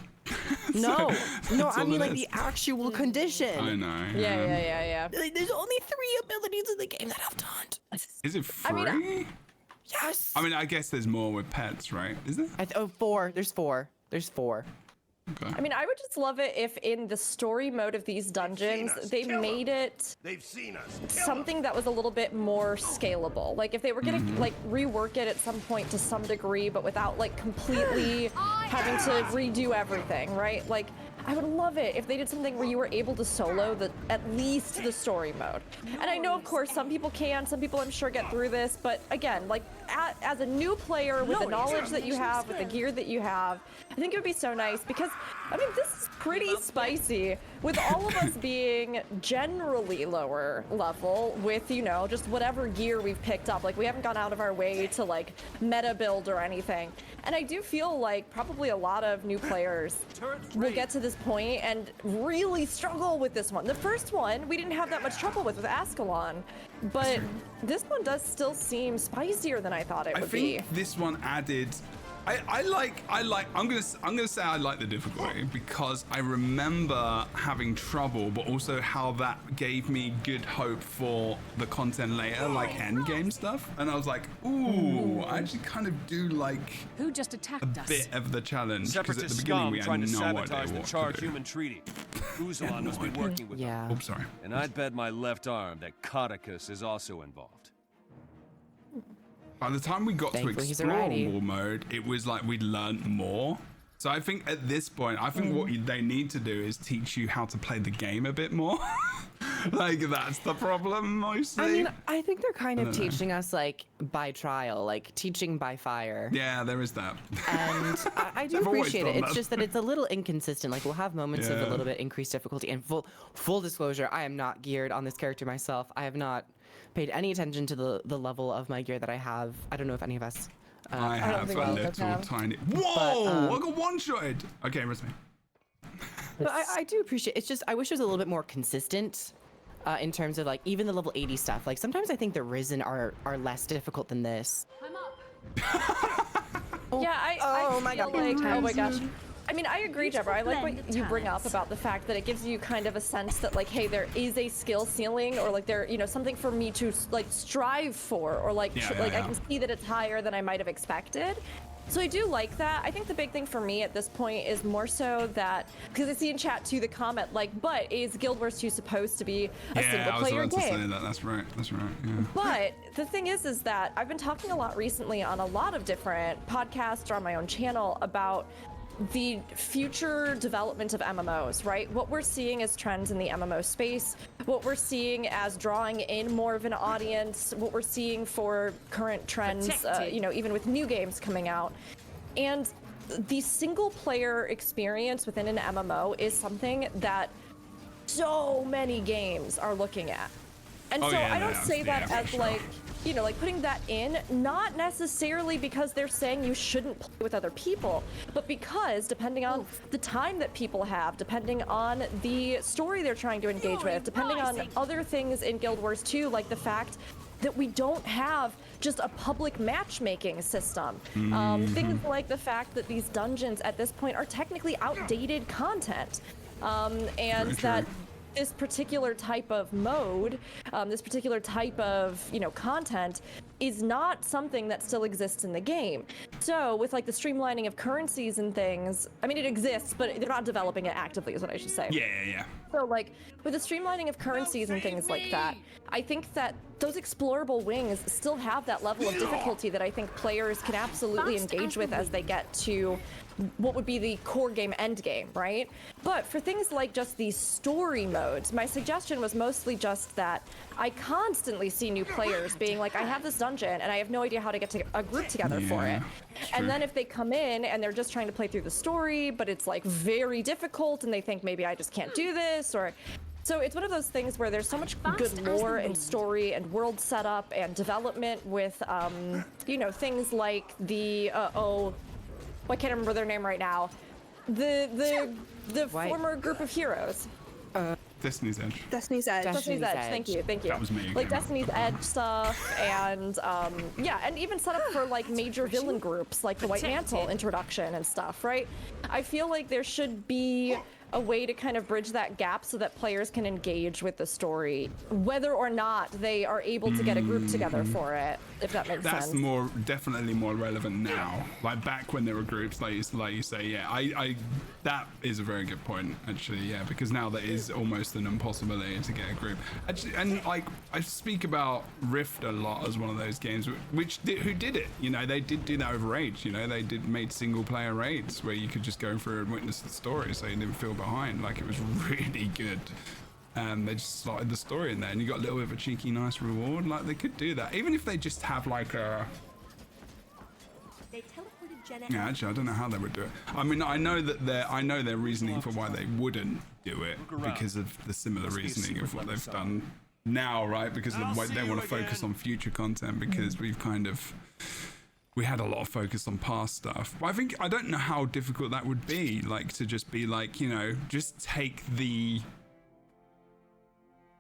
No, no, that's I all mean it like is. the actual condition. I know. Yeah. Like, there's only 3 abilities in the game that have taunt. Is it free? I mean, Yes. I mean, I guess there's more with pets, right? Is there? Oh, 4. There's 4. There's 4. Okay. I mean, I would just love it if in the story mode of these dungeons, they made it They've seen us. something that was a little bit more scalable. Like if they were gonna like rework it at some point to some degree, but without like completely having to redo everything, right? Like I would love it if they did something where you were able to solo at least the story mode. And I know, of course, some people can, some people I'm sure get through this, but again, like as a new player with the knowledge that you have, with the gear that you have, I think it would be so nice because, I mean, this is pretty spicy with all of us being generally lower level with, you know, just whatever gear we've picked up. Like we haven't gone out of our way to like meta build or anything. And I do feel like probably a lot of new players will get to this point and really struggle with this one. The first one, we didn't have that much trouble with Ascalon, but this one does still seem spicier than I thought it would be. I think this one added I'm gonna say I like the difficulty because I remember having trouble, but also how that gave me good hope for the content later, like end game stuff. And I was like, ooh, I actually kind of do like Who just attacked a us? bit of the challenge because at the Separatist beginning scum we had trying to no sabotage idea the what Char to do. human treaty. Uzalan must be working with them. Oops, sorry. And I'd bet my left arm that Caudecus is also involved. By the time we got to Thankfully, he's a righty. explorable mode, it was like we'd learned more. So I think at this point, I think what they need to do is teach you how to play the game a bit more. Like that's the problem mostly. I mean, I think they're kind of teaching us like by trial, like teaching by fire. Yeah, there is that. And I do I've always appreciate it. done It's that. just that it's a little inconsistent. Like we'll have moments of Yeah. a little bit increased difficulty. And full disclosure, I am not geared on this character myself. I have not paid any attention to the level of my gear that I have. I don't know if any of us. I have a little tiny. Whoa! I got one-shotted. Okay, Rosmi. But I do appreciate. It's just I wish it was a little bit more consistent. In terms of like even the level 80 stuff, like sometimes I think the Risen are less difficult than this. Yeah, I my feel God. like, oh my gosh. I mean, I agree, Jebro. I like what you bring up about the fact that it gives you kind of a sense that like, hey, there is a skill ceiling, or like there, something for me to like strive for, or like, I can see that it's higher than I might have expected. So I do like that. I think the big thing for me at this point is more so that, because I see in chat too the comment like, but is Guild Wars 2 supposed to be a single player game? I was about to say that. That's right. That's right. Yeah. But the thing is that I've been talking a lot recently on a lot of different podcasts or on my own channel about the future development of MMOs, right? What we're seeing as trends in the MMO space, what we're seeing as drawing in more of an audience, what we're seeing for current trends, even with new games coming out. And the single player experience within an MMO is something that so many games are looking at. And I don't say that as like, like putting that in, not necessarily because they're saying you shouldn't play with other people, but because depending on the time that people have, depending on the story they're trying to engage with, depending on other things in Guild Wars 2, like the fact that we don't have just a public matchmaking system. Things like the fact that these dungeons at this point are technically outdated content. And that this particular type of mode, this particular type of, content is not something that still exists in the game. So with like the streamlining of currencies and things, I mean, it exists, but they're not developing it actively is what I should say. Yeah. So like with the streamlining of currencies and things like that, I think that those explorable wings still have that level of difficulty that I think players can absolutely engage with as they get to what would be the core game end game, right? But for things like just these story modes, my suggestion was mostly just that I constantly see new players being like, I have this dungeon and I have no idea how to get a group together for it. And then if they come in and they're just trying to play through the story, but it's like very difficult and they think maybe I just can't do this, or so it's one of those things where there's so much good lore and story and world setup and development with, things like the, I can't remember their name right now. The former group of heroes. Destiny's Edge. Destiny's Edge. Destiny's Edge. Thank you. That was me. Like Destiny's Edge stuff, and and even set up for like major villain groups, like the White Mantle introduction and stuff, right? I feel like there should be a way to kind of bridge that gap so that players can engage with the story, whether or not they are able to get a group together for it, if that makes sense. That's definitely more relevant now. Like back when there were groups, like you say, I that is a very good point, actually, yeah, because now there is almost an impossibility to get a group. Actually, and like I speak about Rift a lot as one of those games, who did it? They did do that with Rage. They made single player raids where you could just go through and witness the story, so you didn't feel behind. Like it was really good. They just slotted the story in there, and you got a little bit of a cheeky, nice reward. Like they could do that, even if they just have like a. They teleported Jenna. Yeah, actually, I don't know how they would do it. I mean, I know their reasoning for why they wouldn't do it because of the similar reasoning of what they've done now, right? Because of the way they want to focus on future content, because we had a lot of focus on past stuff. But I don't know how difficult that would be, like to just be like,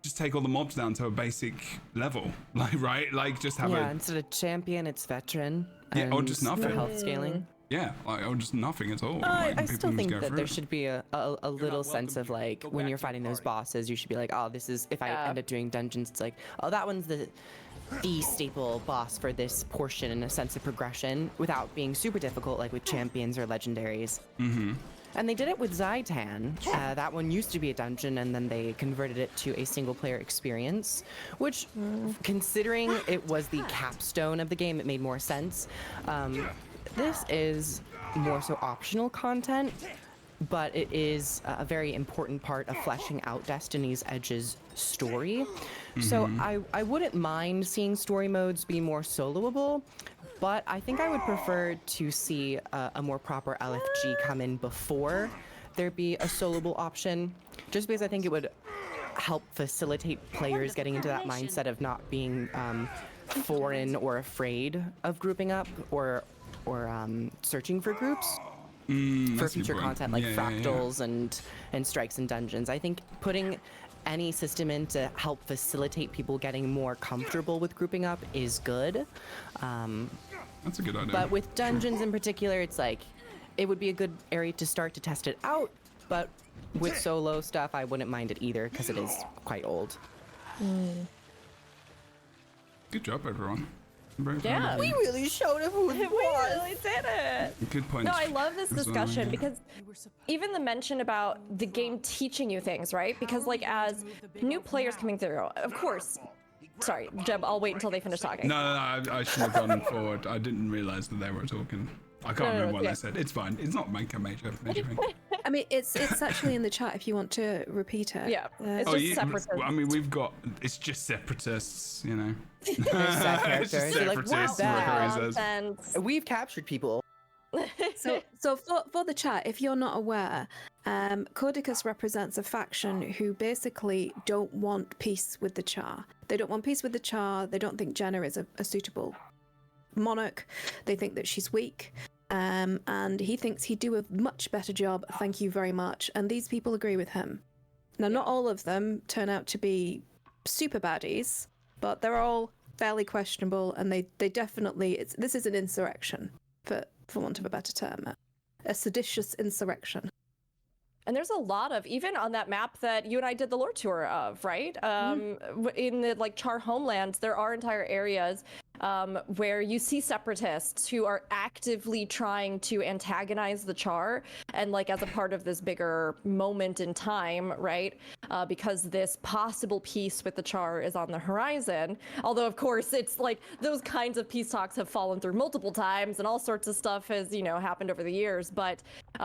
just take all the mobs down to a basic level, like, right? Like just have instead of champion, it's veteran. Yeah, or just nothing. Health scaling. Yeah, like, or just nothing at all. I Like, still people think just go that through there it. should be a little sense of like when you're fighting those bosses, you should be like, oh, this is if I end up doing dungeons, it's like, oh, that one's the staple boss for this portion, and a sense of progression without being super difficult like with champions or legendaries. Mm-hmm. And they did it with Zytan. That one used to be a dungeon, and then they converted it to a single-player experience, which, considering it was the capstone of the game, it made more sense. This is more so optional content, but it is a very important part of fleshing out Destiny's Edge's story. So I wouldn't mind seeing story modes be more soloable, but I think I would prefer to see a more proper LFG come in before there be a soloable option, just because I think it would help facilitate players getting into that mindset of not being foreign or afraid of grouping up or searching for groups for future content like fractals and strikes and dungeons. I think putting any system in to help facilitate people getting more comfortable with grouping up is good. That's a good idea. But with dungeons in particular, it's like, it would be a good area to start to test it out, but with solo stuff, I wouldn't mind it either, because it is quite old. Good job, everyone. Yeah, we really showed him who it was. We really did it. Good point. No, I love this discussion because even the mention about the game teaching you things, right? Because like as new players coming through, of course. Sorry, Jeb, I'll wait until they finish talking. No, I should have gone forward. I didn't realize that they were talking. I can't remember what they said. It's fine. It's not a major thing. I mean, it's actually in the chat if you want to repeat it. Yeah, it's just separatists. I mean, it's just separatists, you know. It's just separatists. We've captured people. So for the chat, if you're not aware, Caudecus represents a faction who basically don't want peace with the Char. They don't want peace with the Char. They don't think Jenna is a suitable monarch. They think that she's weak. And he thinks he'd do a much better job, thank you very much. And these people agree with him. Now, not all of them turn out to be super baddies, but they're all fairly questionable, and they definitely, this is an insurrection, for want of a better term. A seditious insurrection. And there's a lot of, even on that map that you and I did the lore tour of, right? In the like Char homelands, there are entire areas where you see separatists who are actively trying to antagonize the Char, and like as a part of this bigger moment in time, right? Because this possible peace with the Char is on the horizon. Although of course it's like those kinds of peace talks have fallen through multiple times, and all sorts of stuff has, you know, happened over the years. But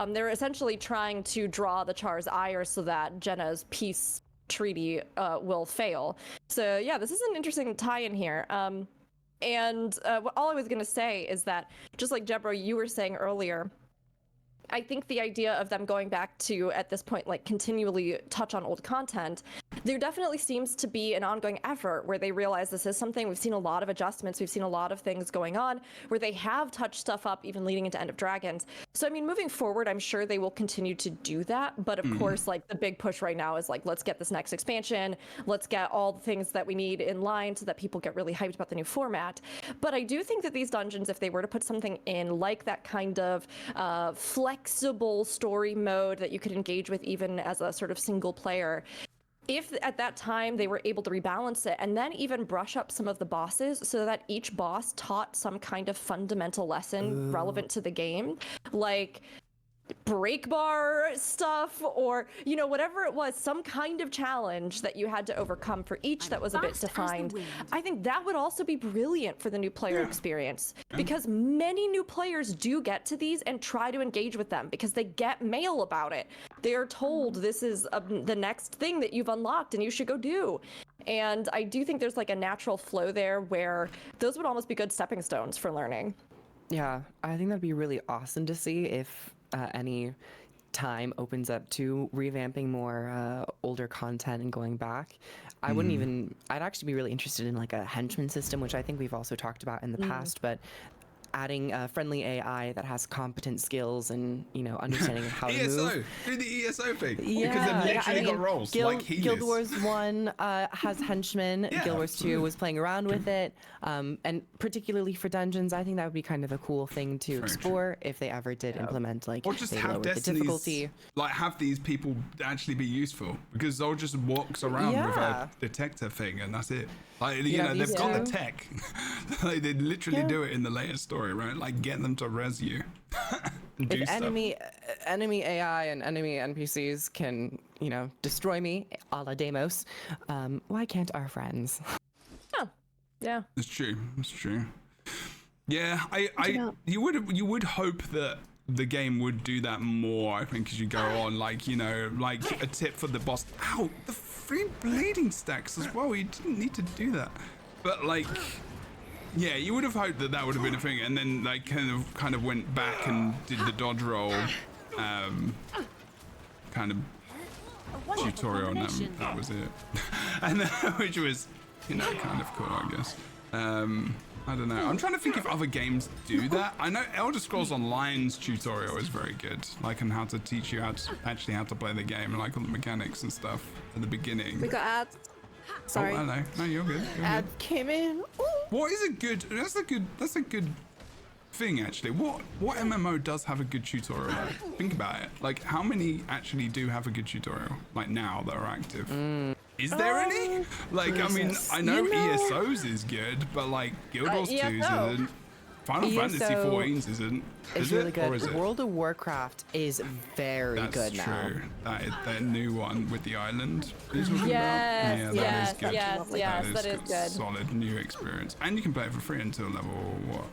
they're essentially trying to draw the Char's ire so that Jenna's peace treaty will fail. So yeah, this is an interesting tie-in here. And all I was going to say is that, just like Jebro, you were saying earlier, I think the idea of them going back to, at this point, like continually touch on old content, there definitely seems to be an ongoing effort where they realize this is something. We've seen a lot of adjustments. We've seen a lot of things going on where they have touched stuff up, even leading into End of Dragons. So, I mean, moving forward, I'm sure they will continue to do that. But of course, like the big push right now is like, let's get this next expansion. Let's get all the things that we need in line so that people get really hyped about the new format. But I do think that these dungeons, if they were to put something in like that kind of flexible story mode that you could engage with even as a sort of single player, if at that time they were able to rebalance it and then even brush up some of the bosses so that each boss taught some kind of fundamental lesson relevant to the game, like break bar stuff, or, you know, whatever it was, some kind of challenge that you had to overcome for each that was a bit defined. I think that would also be brilliant for the new player experience, because many new players do get to these and try to engage with them because they get mail about it. They are told this is the next thing that you've unlocked and you should go do. And I do think there's like a natural flow there where those would almost be good stepping stones for learning. Yeah, I think that'd be really awesome to see if any time opens up to revamping more older content and going back. I wouldn't even, I'd actually be really interested in like a henchman system, which I think we've also talked about in the past, but adding friendly AI that has competent skills and understanding of how to move. Do the ESO thing. Yeah, Because they've literally got roles like healers. Guild Wars 1 has henchmen. Yeah, Guild Wars 2 was playing around with it, and particularly for dungeons, I think that would be kind of a cool thing to explore if they ever did implement like or just they have lowered the Destiny's, difficulty. like have these people actually be useful, because they'll just walks around with a detector thing and that's it. Like they've got the tech. Like, they literally do it in the latest story, right? Like get them to res you. And do If stuff. enemy AI and enemy NPCs can destroy me a la Deimos, why can't our friends? Oh, yeah. It's true. It's true. Yeah, you would hope that the game would do that more, I think, as you go on. Like, like a tip for the boss. Ow, the free bleeding stacks as well. You didn't need to do that. But like, yeah, you would have hoped that that would have been a thing, and then like kind of went back and did the dodge roll, kind of tutorial, and that was it. And then, which was, kind of cool, I guess. I don't know. I'm trying to think if other games do that. I know Elder Scrolls Online's tutorial is very good, like on how to teach you how to play the game and like all the mechanics and stuff at the beginning. We got ads. Sorry. Oh, hello. No, you're good. Ad came in. Ooh. What is a good? That's a good thing actually. What MMO does have a good tutorial? Think about it. Like how many actually do have a good tutorial? Like now that are active. Is there any? Like, I mean, I know ESO's is good, but like Guild Wars 2's isn't. Final Fantasy 14's isn't. It's really good. Or is it? World of Warcraft is very good now. That's true. That new one with the island. Yes, that is good. Solid new experience, and you can play it for free until level what?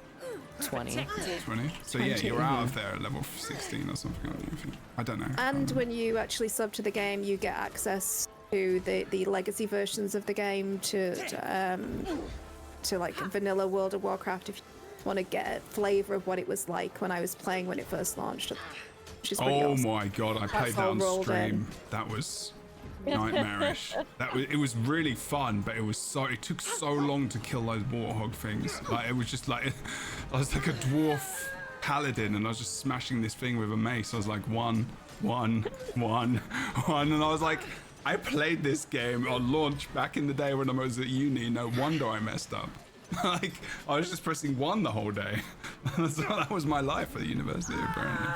20. 20. So yeah, you're out of there at level 16 or something. I don't know. And when you actually sub to the game, you get access to the legacy versions of the game to like vanilla World of Warcraft if you want to get a flavor of what it was like when I was playing when it first launched, which is pretty awesome. My god, I played that on stream. That was nightmarish. It was really fun, but it took so long to kill those warthog things. Like it was just like I was like a dwarf paladin and I was just smashing this thing with a mace. I was like one, and I was like, I played this game on launch back in the day when I was at uni. No wonder I messed up. Like I was just pressing 1 the whole day. So that was my life at university apparently.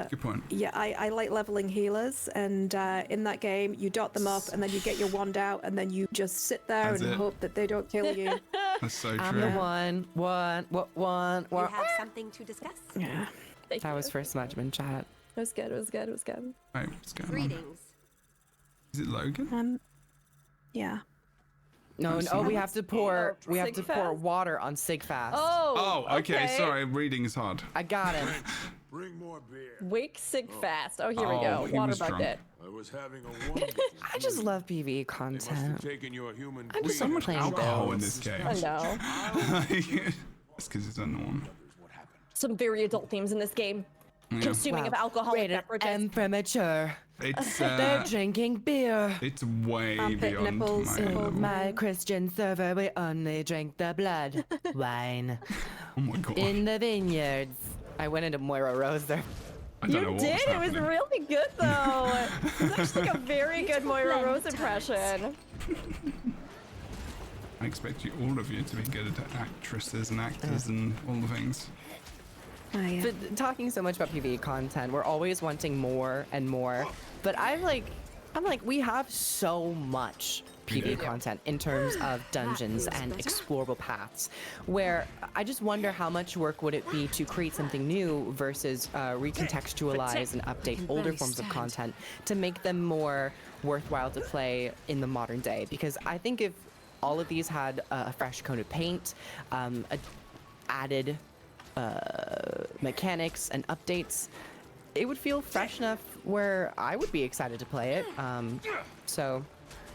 Good point. Yeah, I like leveling healers, and in that game you dot them up and then you get your wand out and then you just sit there and hope that they don't kill you. That's so true. I'm the one. You have something to discuss? Yeah. That was first Smudgeman chat. It was good. Right, what's going on? Greetings. Is it Logan? Yeah. No, we have to pour water on Sigfast. Oh, okay. Sorry, reading is hard. I got him. Bring more beer. Wake Sigfast. Oh, here we go. Water bucket. I was having a wonderful I just love PvE content. I'm just So much playing alcohol builds. in this game. I know. It's because it's unknown. Some very adult themes in this game. Yeah. Consuming of alcoholic Rated beverages. M premature. It's They're drinking beer. it's way Armpit beyond nipples. my In level. my Christian server, we only drink the blood wine. Oh my god. In the vineyards. I went into Moira Rose there. I don't know You what did? was It was happening. really good, though. It was actually a very good Moira Rose impression. I expect all of you to be good at actresses and actors and all the things. But talking so much about PvE content, we're always wanting more and more. But I'm like, we have so much PvE content in terms of dungeons and explorable paths, where I just wonder how much work would it be to create something new versus recontextualize and update older forms of content to make them more worthwhile to play in the modern day. Because I think if all of these had a fresh coat of paint, added mechanics and updates, it would feel fresh enough where I would be excited to play it. So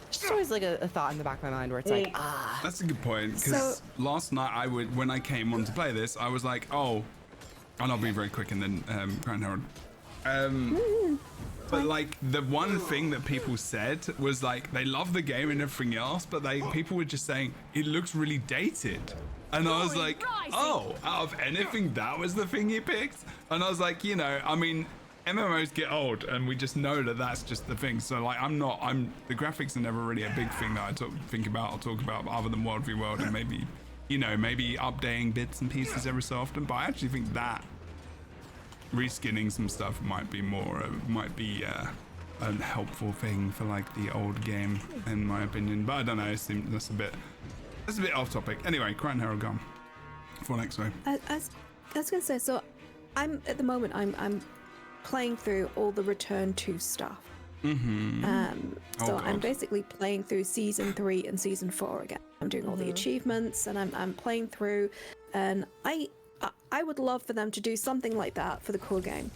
it's just always like a thought in the back of my mind where it's like, That's a good point, because last night when I came on to play this, I was like, oh, and I'll be very quick, and then Grand Herald But like the one thing that people said was like they love the game and everything else, but people were just saying it looks really dated. And I was like, oh, out of anything, that was the thing you picked? And I was like, you know, I mean, MMOs get old and we just know that that's just the thing. So like, the graphics are never really a big thing that I think about or talk about other than World v World and maybe, you know, maybe updating bits and pieces every so often. But I actually think that reskinning some stuff might be a helpful thing for like the old game, in my opinion. But I don't know, that's a bit off topic. Anyway, Crown Herald gone for next way. I was gonna say, so I'm at the moment I'm playing through all the Return to stuff. So I'm basically playing through season 3 and season 4 again. I'm doing all the achievements and I'm playing through, and I would love for them to do something like that for the core game.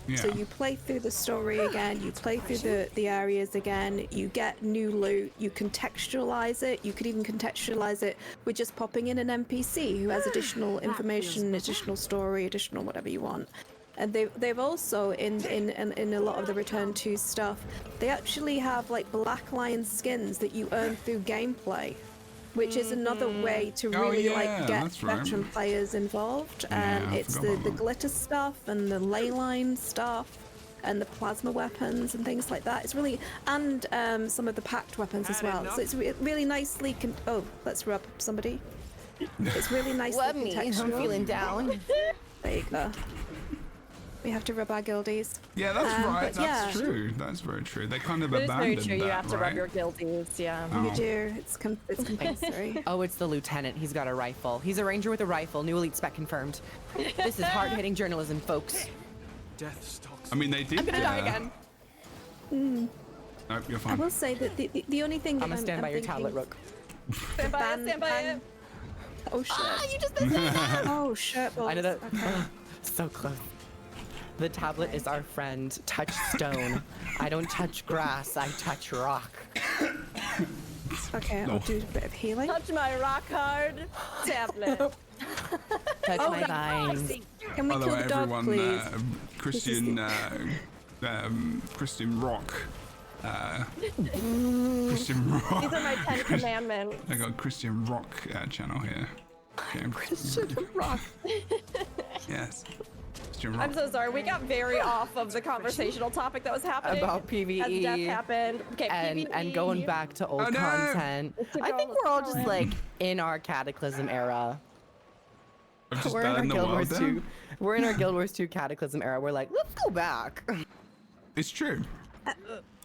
Yeah. So you play through the story again, you play through the areas again, you get new loot, you contextualize it. You could even contextualize it with just popping in an NPC who has additional information, additional story, additional whatever you want. And they've also in a lot of the Return to stuff, they actually have like Black Lion skins that you earn through gameplay, which is another way to really get veteran players involved. It's the glitter stuff and the ley line stuff and the plasma weapons and things like that. It's really, and some of the packed weapons as well. So it's really nicely. Let's rub somebody. It's really nicely contextual. I'm feeling down. There you go. We have to rub our guildies. Yeah, that's right. That's true. That's very true. They kind of abandoned that, you have to rub your guildies. Yeah. You do. It's compulsory. Oh, it's the lieutenant. He's got a rifle. He's a ranger with a rifle. New elite spec confirmed. This is hard-hitting journalism, folks. Death stalks. I mean, they did. I'm gonna die again. Nope, you're fine. I will say that the only thing that I'm gonna stand by your tablet, Rook. Stand by it. Oh shit! You just missed it. Oh shit! I know that. Okay. So close. The tablet is our friend. Touch stone. I don't touch grass. I touch rock. Okay, I'll do a bit of healing. Touch my rock hard tablet. Touch my vines. Can we kill the dog, everyone, please? Christian Rock. Christian Rock. These are my 10 commandments. I got Christian Rock channel here. Okay. Christian Rock. Yes. I'm so sorry. We got very off of the conversational topic that was happening. About PvE. As death happened. Okay, PvE. And going back to old content. I think we're all just like in our Cataclysm era. We're in our Guild Wars 2. We're in our Guild Wars 2 Cataclysm era. We're like, let's go back. It's true.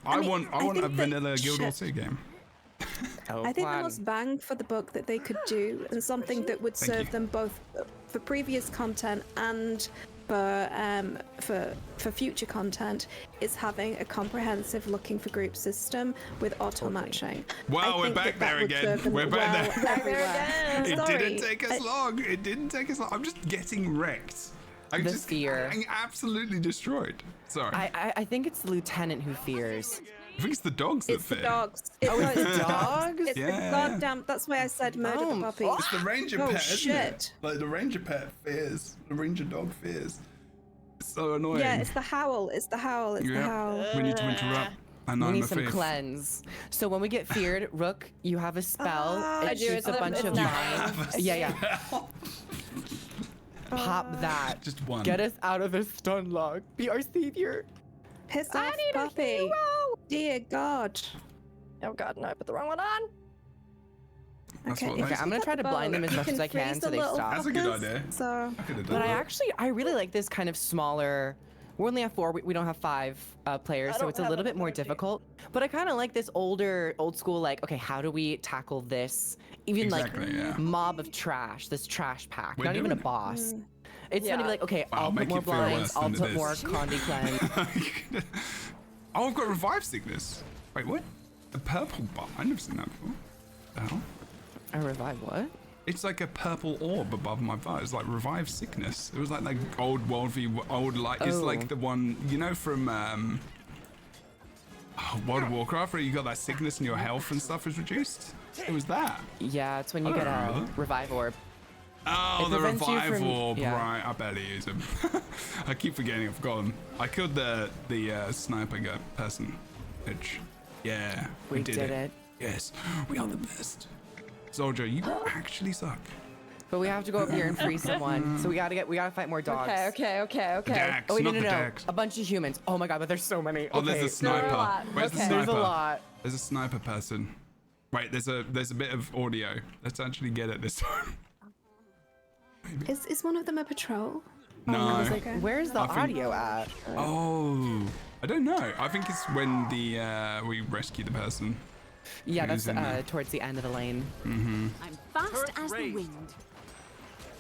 I want a vanilla Guild Wars 2 game. I think the most bang for the buck that they could do, and something that would serve them both for previous content and for future content, is having a comprehensive looking for group system with auto matching. Wow, we're back there again. We're back there. It Sorry. didn't take us long. It didn't take us long. I'm just getting wrecked. I'm just getting absolutely destroyed. Sorry. I think it's the lieutenant who fears. I think it's the dogs that fear. It's the dogs. It's the dogs? It's the goddamn. That's why I said murder the puppy. It's the ranger pet, isn't shit. it? Like the ranger pet fears. The ranger dog fears. It's so annoying. Yeah, it's the howl. It's the howl. It's the howl. We need to interrupt. And we need some cleanse. So when we get feared, Rook, you have a spell. It shoots a bunch of mines. Yeah. Pop that. Just one. Get us out of this stun lock. Be our savior. Piss off, puppy. Dear God. Oh God, no, I put the wrong one on. Okay, I'm gonna try to blind them as much as I can so they stop. That's a good idea. So, but I really like this kind of smaller. We only have 4. We don't have 5 players, so it's a little bit more difficult. But I kind of like this old school. Like, okay, how do we tackle this? Even mob of trash. This trash pack. Not even a boss. It's gonna be like, okay, I'll put more blinds. I'll put more Condi cleanse. Oh, I've got revive sickness. Wait, what? A purple bar? I've never seen that before. The hell? A revive what? It's like a purple orb above my bar. It's like revive sickness. It was like old World v old It's like the one from World of Warcraft where you got that sickness and your health and stuff is reduced. It was that. Yeah, it's when you get a revive orb. Oh, It the prevents you from- revival, yeah. right? I barely use him. I keep forgetting I've got him. I killed the sniper guy person. Which, yeah, we did it. Yes, we are the best. Soldier, you actually suck. But we have to go up here and free someone. So we gotta fight more dogs. Okay. Dax, Oh wait, not no. the Dax. A bunch of humans. Oh my god, but there's so many. Oh, there's a sniper. There are a lot. Where's the Okay. sniper? There's a lot. There's a sniper person. Wait, there's a bit of audio. Let's actually get it this time. Is one of them a patrol? No. Where's the I think- audio at? Oh, I don't know. I think it's when we rescue the person. Yeah, who's in there. that's towards the end of the lane. I'm fast as the wind.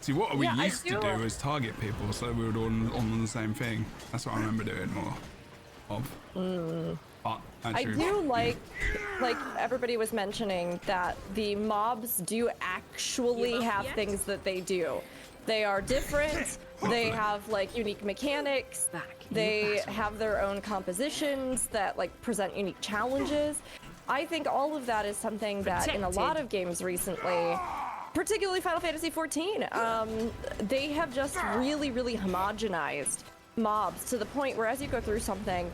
See, what we Yeah, I used to do was target people, so we were all on the same thing. That's what I remember doing more of. But I actually, do like everybody was mentioning that the mobs do actually have things that they do. They are different. They have like unique mechanics. They have their own compositions that like present unique challenges. I think all of that is something that in a lot of games recently, particularly Final Fantasy XIV, they have just really homogenized mobs to the point where as you go through something,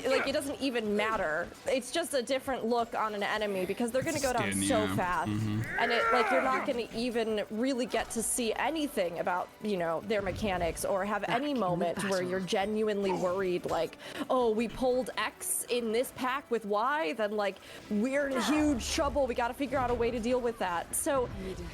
like it doesn't even matter. It's just a different look on an enemy because they're gonna go down so fast, and it like you're not gonna even really get to see anything about their mechanics or have any moment where you're genuinely worried like, oh, we pulled X in this pack with Y, then like we're in huge trouble. We got to figure out a way to deal with that. So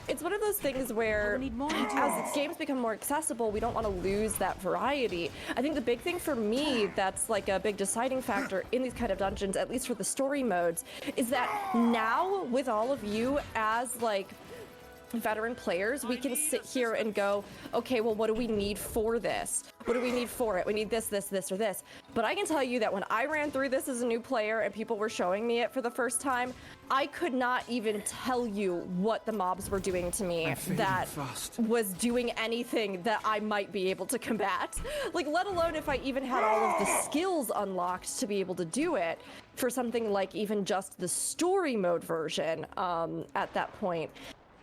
it's one of those things where as games become more accessible, we don't want to lose that variety. I think the big thing for me that's like a big deciding factor in these kind of dungeons, at least for the story modes, is that now with all of you as like veteran players, we can sit here and go, okay, well, what do we need for this? What do we need for it? We need this, or this. But I can tell you that when I ran through this as a new player and people were showing me it for the first time, I could not even tell you what the mobs were doing to me that was doing anything that I might be able to combat. Like, let alone if I even had all of the skills unlocked to be able to do it for something like even just the story mode version at that point.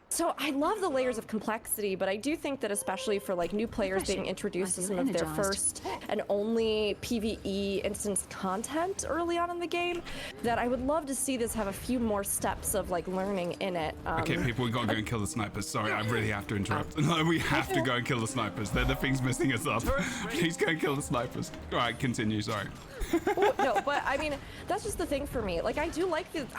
So I love the layers of complexity, but I do think that especially for like new players being introduced to some of their first and only PvE instance content early on in the game, that I would love to see this have a few more steps of like learning in it. Okay, people, we gotta go and kill the snipers. Sorry, I really have to interrupt. No, we have to go and kill the snipers. They're the things messing us up. Please go and kill the snipers. All right, continue. Sorry. No, but I mean, that's just the thing for me. Like, I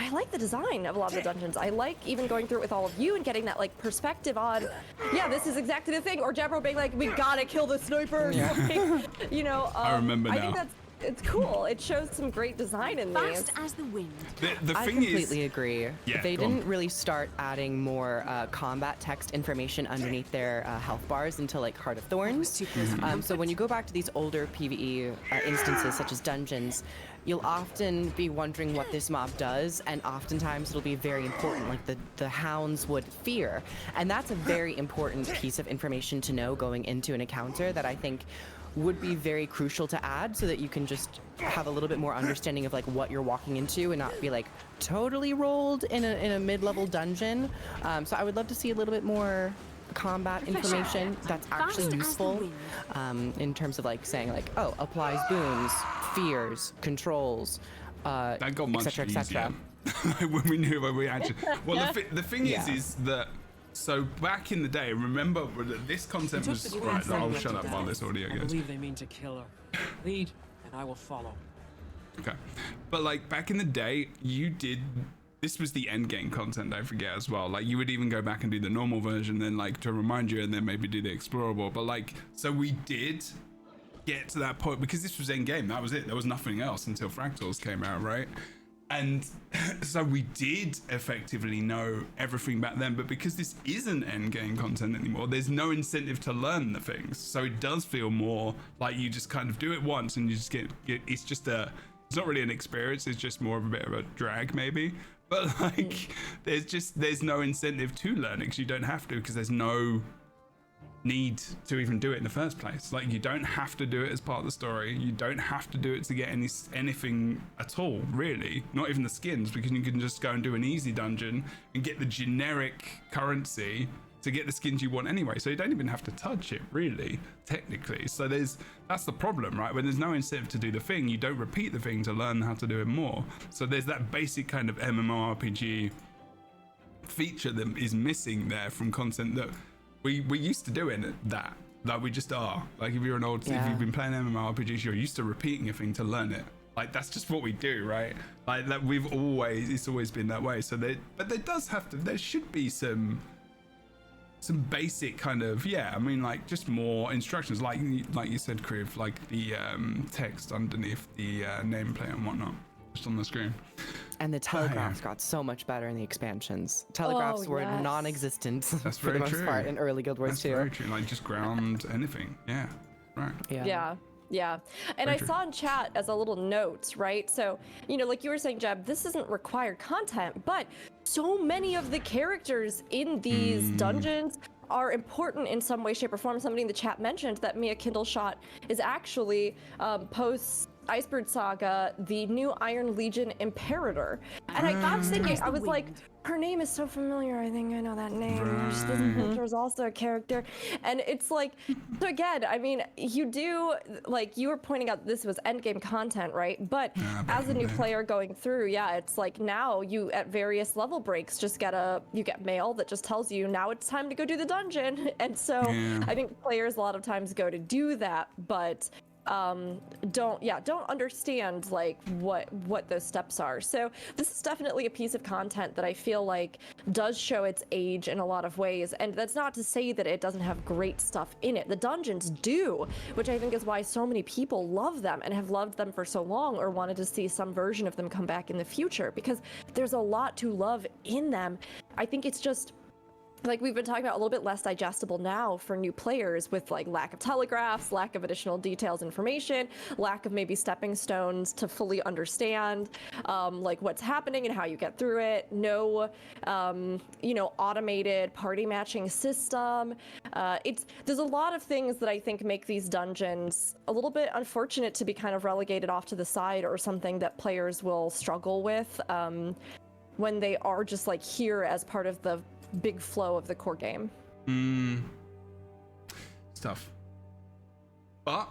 like the design of a lot of the dungeons. I like even going through it with all of you and getting that like perspective on, yeah, this is exactly the thing. Or Jebro being like, we gotta kill the snipers. Yeah. Like, I remember now. I think it's cool. It shows some great design in these. Fast as the wind. The I thing completely agree. Yeah, They go on. didn't really start adding more combat text information underneath their health bars until like Heart of Thorns. So when you go back to these older PvE instances such as dungeons, you'll often be wondering what this mob does, and oftentimes it'll be very important, like the hounds would fear. And that's a very important piece of information to know going into an encounter that I think would be very crucial to add so that you can just have a little bit more understanding of like what you're walking into and not be like totally rolled in a mid-level dungeon. So I would love to see a little bit more combat information that's actually useful in terms of like saying like, oh, applies boons, fears, controls, that got much et cetera. when we knew when we actually. Well, the thing is that. So back in the day, remember this content was right. I'll shut up while this audio I goes. believe they mean to kill her. Lead, and I will follow. Okay, but like back in the day, this was the end game content, don't forget as well. Like you would even go back and do the normal version, then like to remind you, and then maybe do the explorable. But like, so we did get to that point because this was end game. That was it. There was nothing else until Fractals came out, right? And so we did effectively know everything back then, but because this isn't endgame content anymore, there's no incentive to learn the things. So it does feel more like you just kind of do it once and you just get it's not really an experience, it's just more of a bit of a drag maybe. But like there's no incentive to learn it because you don't have to, because there's no need to even do it in the first place. Like you don't have to do it as part of the story. You don't have to do it to get anything at all, really. Not even the skins, because you can just go and do an easy dungeon and get the generic currency to get the skins you want anyway. So you don't even have to touch it, really, technically. So that's the problem, right? When there's no incentive to do the thing, you don't repeat the thing to learn how to do it more. So there's that basic kind of MMORPG feature that is missing there from content that we used to doing that. Like we just are. Like if you're if you've been playing MMORPGs, you're used to repeating a thing to learn it. Like that's just what we do, right? Like that it's always been that way. So there should be some basic kind of, I mean, like just more instructions, like you said, Kriv, like the text underneath the nameplate and whatnot, just on the screen. And the telegraphs got so much better in the expansions. Telegraphs were non-existent for the most part in early Guild Wars 2. That's very true. Like just ground anything. Yeah. Right. Yeah. And I saw in chat as a little note, right? So, like you were saying, Jeb, this isn't required content, but so many of the characters in these dungeons are important in some way, shape, or form. Somebody in the chat mentioned that Mia Kindleshot is actually post Iceberg Saga, the new Iron Legion Imperator. And I got thinking, I was like, her name is so familiar. I think I know that name. There's also a character. And it's like, so again, I mean, you do, like you were pointing out this was endgame content, right? But as a new player going through, it's like now you at various level breaks just you get mail that just tells you now it's time to go do the dungeon. And so I think players a lot of times go to do that, but don't understand like what those steps are. So this is definitely a piece of content that I feel like does show its age in a lot of ways, and that's not to say that it doesn't have great stuff in it. The dungeons do, which I think is why so many people love them and have loved them for so long, or wanted to see some version of them come back in the future, because there's a lot to love in them. I think it's just, like we've been talking about, a little bit less digestible now for new players, with like lack of telegraphs, lack of additional details, information, lack of maybe stepping stones to fully understand like what's happening and how you get through it. No, automated party matching system. There's a lot of things that I think make these dungeons a little bit unfortunate to be kind of relegated off to the side, or something that players will struggle with when they are just like here as part of the big flow of the core game. It's tough, but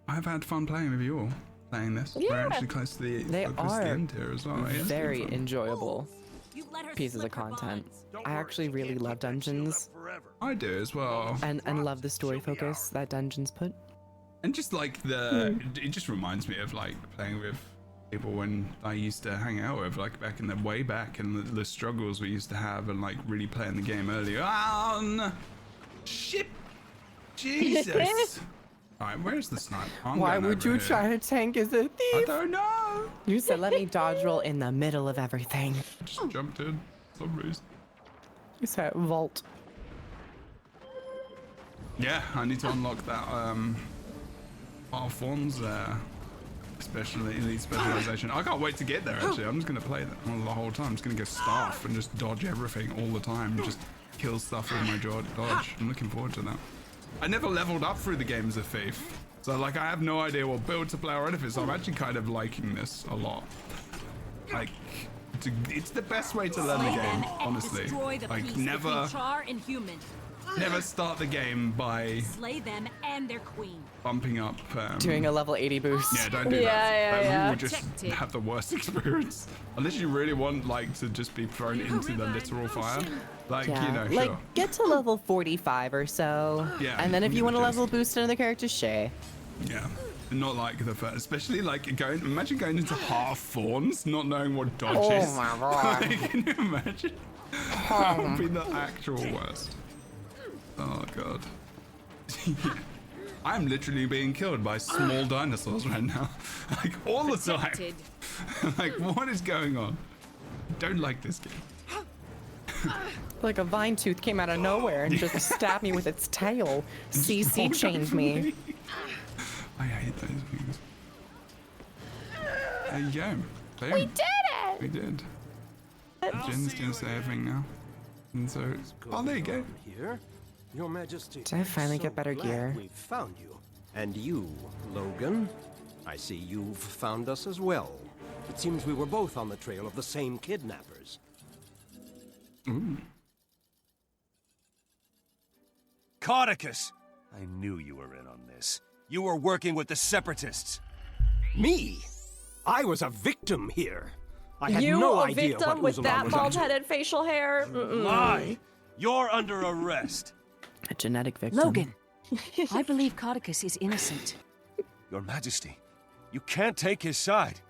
I've had fun playing with you all, playing this. We're actually close to the end here as well. Very enjoyable pieces of content. I actually really love dungeons. I do as well, and love the story focus that dungeons put. And just like it just reminds me of like playing with people when I used to hang out with, like back in the way back, and the struggles we used to have, and like really playing the game earlier on. Shit, Jesus. All right, where's the snipe? Why would you try to tank as a thief? I don't know. You said let me dodge roll in the middle of everything. Just jumped in for some reason. You said vault. Yeah, I need to unlock that Fawns there. Especially elite specialization. I can't wait to get there, actually. I'm just going to play that the whole time. I'm just going to go staff and just dodge everything all the time. Just kill stuff with my dodge. I'm looking forward to that. I never leveled up through the game as a thief, so like I have no idea what build to play or anything, so I'm actually kind of liking this a lot. Like, it's the best way to learn the game, honestly. Like, never start the game by slay them and their queen. Bumping up. Doing a level 80 boost. Yeah, don't do that. You will just have the worst experience. Unless you really want like to just be thrown into the literal fire. Like, like get to level 45 or so. Yeah. And then if you want to level boost another character, Shay. Yeah. Not like the first, especially like imagine going into half Fawns, not knowing what dodge is. Oh my god. Like, can you imagine? That would be the actual worst. Oh god. I'm literally being killed by small dinosaurs right now. Like all the time. Like what is going on? Don't like this game. Like a vine tooth came out of nowhere and just stabbed me with its tail. CC chained me. I hate those things. There you go. Boom. We did it! We did. Jin's gonna say everything now. And so, oh, there you go. Your Majesty. Did I finally get better gear? We've found you. And you, Logan. I see you've found us as well. It seems we were both on the trail of the same kidnappers. Ooh. Caudecus! I knew you were in on this. You were working with the Separatists. Me? I was a victim here. I had You no a idea victim what with Uzalan that was up to. bald-headed facial hair? Lie! You're under arrest. A genetic victim. Logan, I believe Caudecus is innocent. Your Majesty, you can't take his side.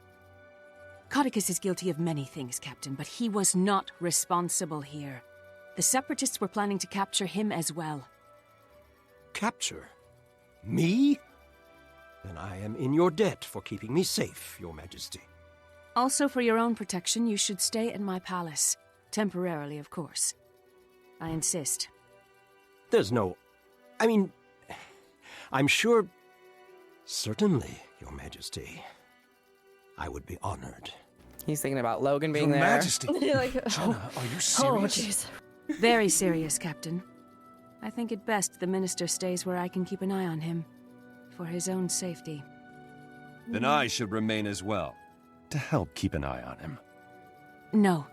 Caudecus is guilty of many things, Captain, but he was not responsible here. The Separatists were planning to capture him as well. Capture? Me? Then I am in your debt for keeping me safe, Your Majesty. Also, for your own protection, you should stay in my palace. Temporarily, of course. I insist. There's no... I mean... I'm sure... Certainly, Your Majesty. I would be honored. He's thinking about Logan being Your there. Majesty. Like, Jenna, are you oh, serious? jeez. Very serious, Captain. I think it best the minister stays where I can keep an eye on him. For his own safety. Then I should remain as well, to help keep an eye on him. No.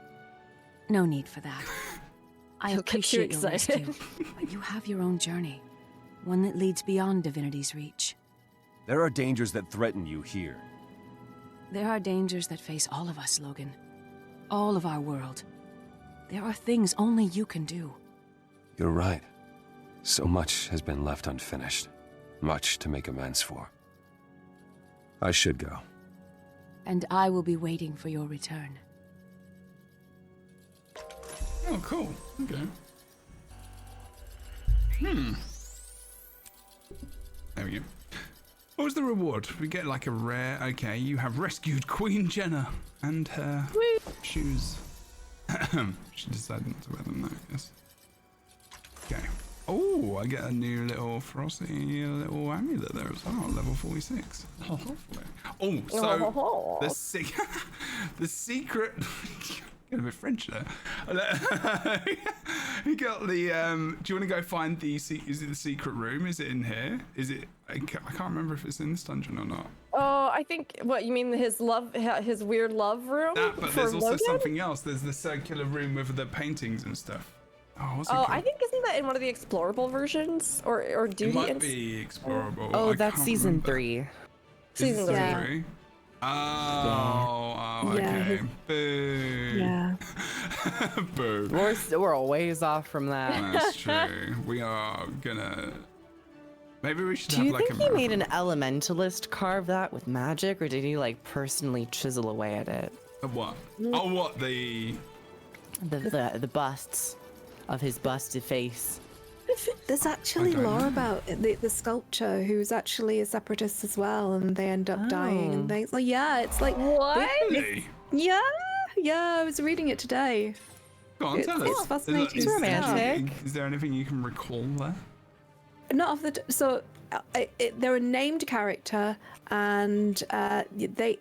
No need for that. I He'll get you appreciate your rescue, but you have your own journey. One that leads beyond Divinity's reach. There are dangers that threaten you here. There are dangers that face all of us, Logan. All of our world. There are things only you can do. You're right. So much has been left unfinished. Much to make amends for. I should go. And I will be waiting for your return. Oh, cool. Okay. There we go. What was the reward? We get like a rare... Okay, you have rescued Queen Jenna and her shoes. She decided not to wear them, though, I guess. Okay. Oh, I get a new little frosty little amulet there as well, level 46. Oh, so the secret... Get a bit French there. You got the. Do you want to go find the? Is it the secret room? Is it in here? Is it? I can't remember if it's in this dungeon or not. Oh, I think. What you mean? His weird love room. That, but for there's also Logan? something else. There's the circular room with the paintings and stuff. Oh, what's it called? I think isn't that in one of the explorable versions or duty? It might be explorable. Oh, I that's can't season remember. 3. Season 3. Oh, okay. Boo. Yeah. Boo. We're a ways off from that. That's true. We are gonna. Maybe we should Do have you like think a he made an elementalist carve that with magic, or did he like personally chisel away at it? What? Oh, what the busts of his busted face. There's actually don't lore know. about the sculptor who's actually a separatist as well, and they end up dying and things. Like, yeah, it's like what? Really? Yeah, I was reading it today. Go on, tell us. It's fascinating. Is there romantic. anything- Is there anything you can recall there? Not off the so they're a named character, and they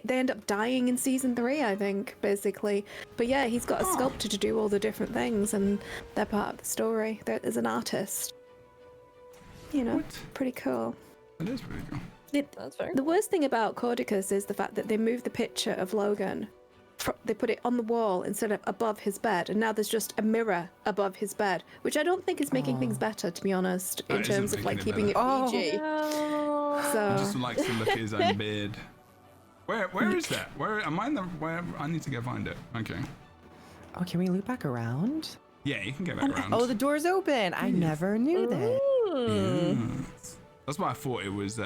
end up dying in season 3, I think, basically. But yeah, he's got a sculptor to do all the different things, and they're part of the story. There's an artist. You know, pretty cool. That is pretty cool. That's fair. The worst thing about Caudecus is the fact that they moved the picture of Logan. They put it on the wall instead of above his bed, and now there's just a mirror above his bed, which I don't think is making things better, to be honest, in That isn't terms of like making keeping it it PG. He So just likes to look at his own beard. Where is that? Where am I? Where I need to go find it. Okay. Oh, can we loop back around? Yeah, you can go back around. Oh, the door's open. I never knew that. Yes. That's why I thought it was